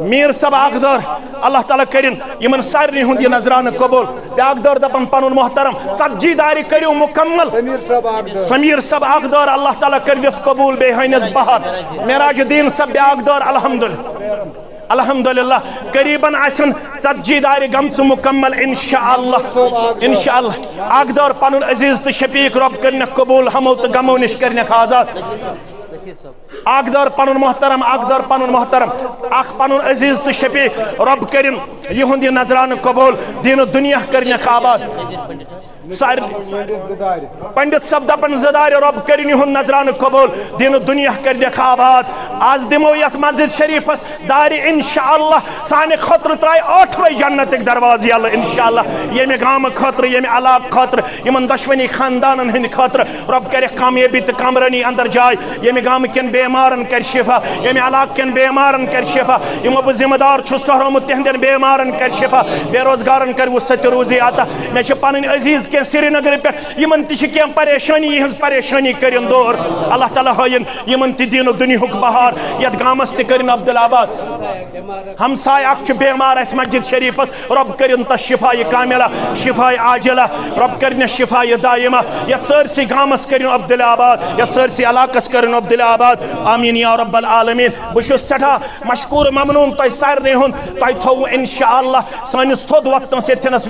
میر صاحب اکھ دار اللہ تعالیٰ کرن یمن سارنٕے ہُنٛد یہِ نظرانہٕ قبول بیاکھ دار دپن پنُن محترم 40 دارِ کٔرِو مکمل سمیر صاحب اکھ دار اللہ تعالیٰ کٔرۍوِس قبول بیٚیہِ ہٲینس بہار معراج الدین صاحب بیاکھ دار الحمدللہ قریباً آسن 40 دارِ گمژٕ مکمل انشاءاللہ اکھ دار پنُن عزیز تہٕ شفیق رب کٔرنکھ قبول ہمو تہٕ غمو نش کٔرنکھ آزاد اکھ دار پنُن محترم اکھ دار پنُن محترم اکھ پنُن عزیز تہٕ شفیق رب کٔرِن یِہُنٛد یہِ نظرانہٕ قبول دیٖنہٕ دُنیا کٔرنکھ آباد پنڈت صاحب دپن 2 دارِ رب کٔرِن یِہُنٛد نظرانہٕ قبول دیٖنہٕ دُنیا کٔرنکھ آباد آز دِمو یتھ مسجد شریفس دارِ انشاءاللہ سانہِ خٲطرٕ ترٛایہِ 8وے جنتٕکۍ دروازٕ یلہٕ انشاءاللہ ییٚمہِ گامہٕ خٲطرٕ ییٚمہِ علاقہٕ خٲطرٕ یمن دۄشوٕنی خاندانن ہٕنٛدِ خٲطرٕ رب کرکھ کامیٲبی تہٕ کامرٲنی اندر جاے ییٚمہِ گامہٕ کٮ۪ن بیمارن کر شفا ییٚمہِ علاقہٕ کٮ۪ن بیمارن کر شفا یِمو بہٕ ذمہٕ دار چھُس ٹھہرومُت تِہنٛدٮ۪ن بیمارن کر شفا بے روزگارن کٔرۍوُس سٔتہِ روزی عطا مےٚ چھِ پنٕنۍ عزیز کینٛہہ سری نگر پٮ۪ٹھ یمن تہِ چھِ کینٛہہ پریشٲنی یِہنٛز پریشٲنی کٔرِن دور اللہ تعالیٰ ہٲیِن یمن تہِ دیٖنہٕ دُنیہُک بہار یتھ گامس تہِ کٔرِن عبدالآباد ہمساے اکھ چھُ بیمار اسہِ مسجد شریفس رب کٔرِن تس شفا کاملہ شفا عاجلہ رب کٔرنس شفا دائمہ یتھ سٲرسٕے گامس کٔرِن عبدالآباد یتھ سٲرسٕے علاقس کٔرِن عبدالآباد آمیٖن یا رب العالمین بہٕ چھُس سٮ۪ٹھاہ مشکوٗر ممنوٗن تۄہہِ سارنٕے ہُنٛد تۄہہِ تھوٚوُ انشاءاللہ سٲنِس تھوٚد وقتس ییٚتھٮ۪نس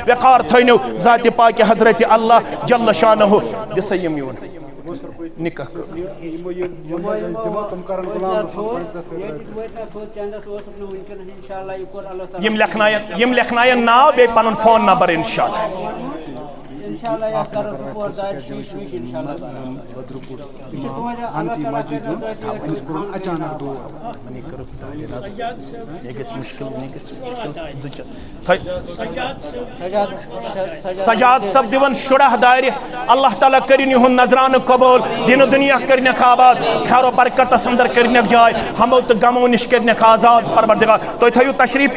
وقار تھٲینو ذاتِ پاکہِ حضرت اللہ جل شانہ دِسا یِم یون نکاح یم لکھنائن ناو بیٚیہِ پنُن فون نمبر انشاءاللہ سجاد صاحب دِوان 16 دارِ اللہ تعالیٰ کٔرِن یِہُنٛد نظرانہٕ قبول دیٖنہٕ دُنیا کٔرنکھ آباد خیر و برکتس اندر کٔرنکھ جاے ہمو تہٕ غمو نش کٔرنکھ آزاد پروردگار تُہۍ تھٲیِو تشریف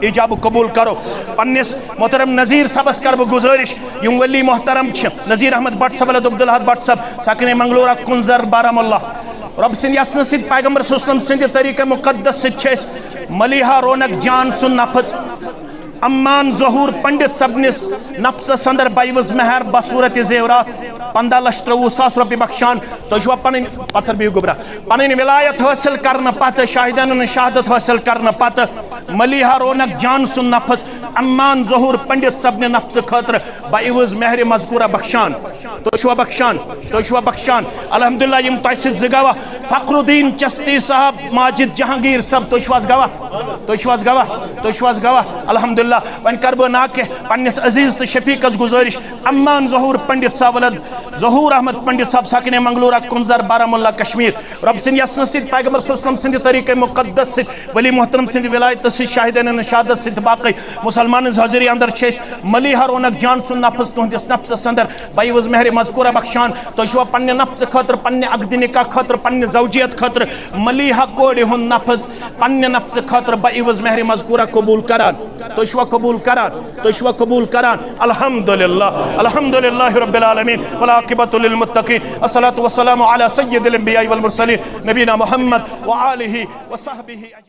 ایجاب قبول کرو پننس محترم نذیر صاحبس کر بہٕ گزٲرش یم ولی محترم چھِ نذیر احمد بٹ صاحب عبدالحد بٹ صاحب سکنِ منگلورہ کنزر بارہمولہ رب سن یسن سید پیغمبر صلی اللہ علیہ وسلم سند طریقہ مقدس سچ ملیحہ رونق جان سن نفذ امان ظہور پنڈت سبنس نفس سندر بائیوز مہر بصورت زیورات 15,23,000 روپے بخشان تو شو پنن پتھر بھی گبرا پنن ولایت حاصل کرنا پتہ شاہدان شہادت حاصل کرنا پتہ ملیحہ رونق جان سن نفس امان ظہور پنڈت سبن نفس خاطر بائیوز مہر مذکورہ بخشان تو شو بخشان الحمدللہ یم تیسید زگاوا فخر الدین چستی صاحب ماجد جہانگیر سب تو شواز گواہ الحمدللہ ون کربو ناکہ پنس عزیز تو شفیق از گزارش امان ظہور پنڈت صاحب ولد ظہور احمد پنڈت صاحب ساکن منگلورہ کنزر بارہمولہ کشمیر رب سن یسن سید پیغمبر صلی اللہ علیہ وسلم سند طریقہ مقدس سید ولی محترم سند ولایت سید شاہدین شہادت سید باقی مسلمان حاضری اندر چھیس ملیحہ رونق جان سن نفس تہندس نفس سندر بائیوز مہر مذکورہ بخشان تو شو پنہ نفس خاطر پنہ عقد نکاح خاطر پنہ زوجیت خاطر ملیحہ کوڑ ہن نفس پنہ نفس خاطر بائیوز مہر مذکورہ قبول کران تو شو قبول کران الحمدللہ رب العالمین والعاقبۃ للمتقین الصلاۃ والسلام علی سید الانبیاء والمرسلین نبینا محمد وآلہ وصحبہ اجمعین.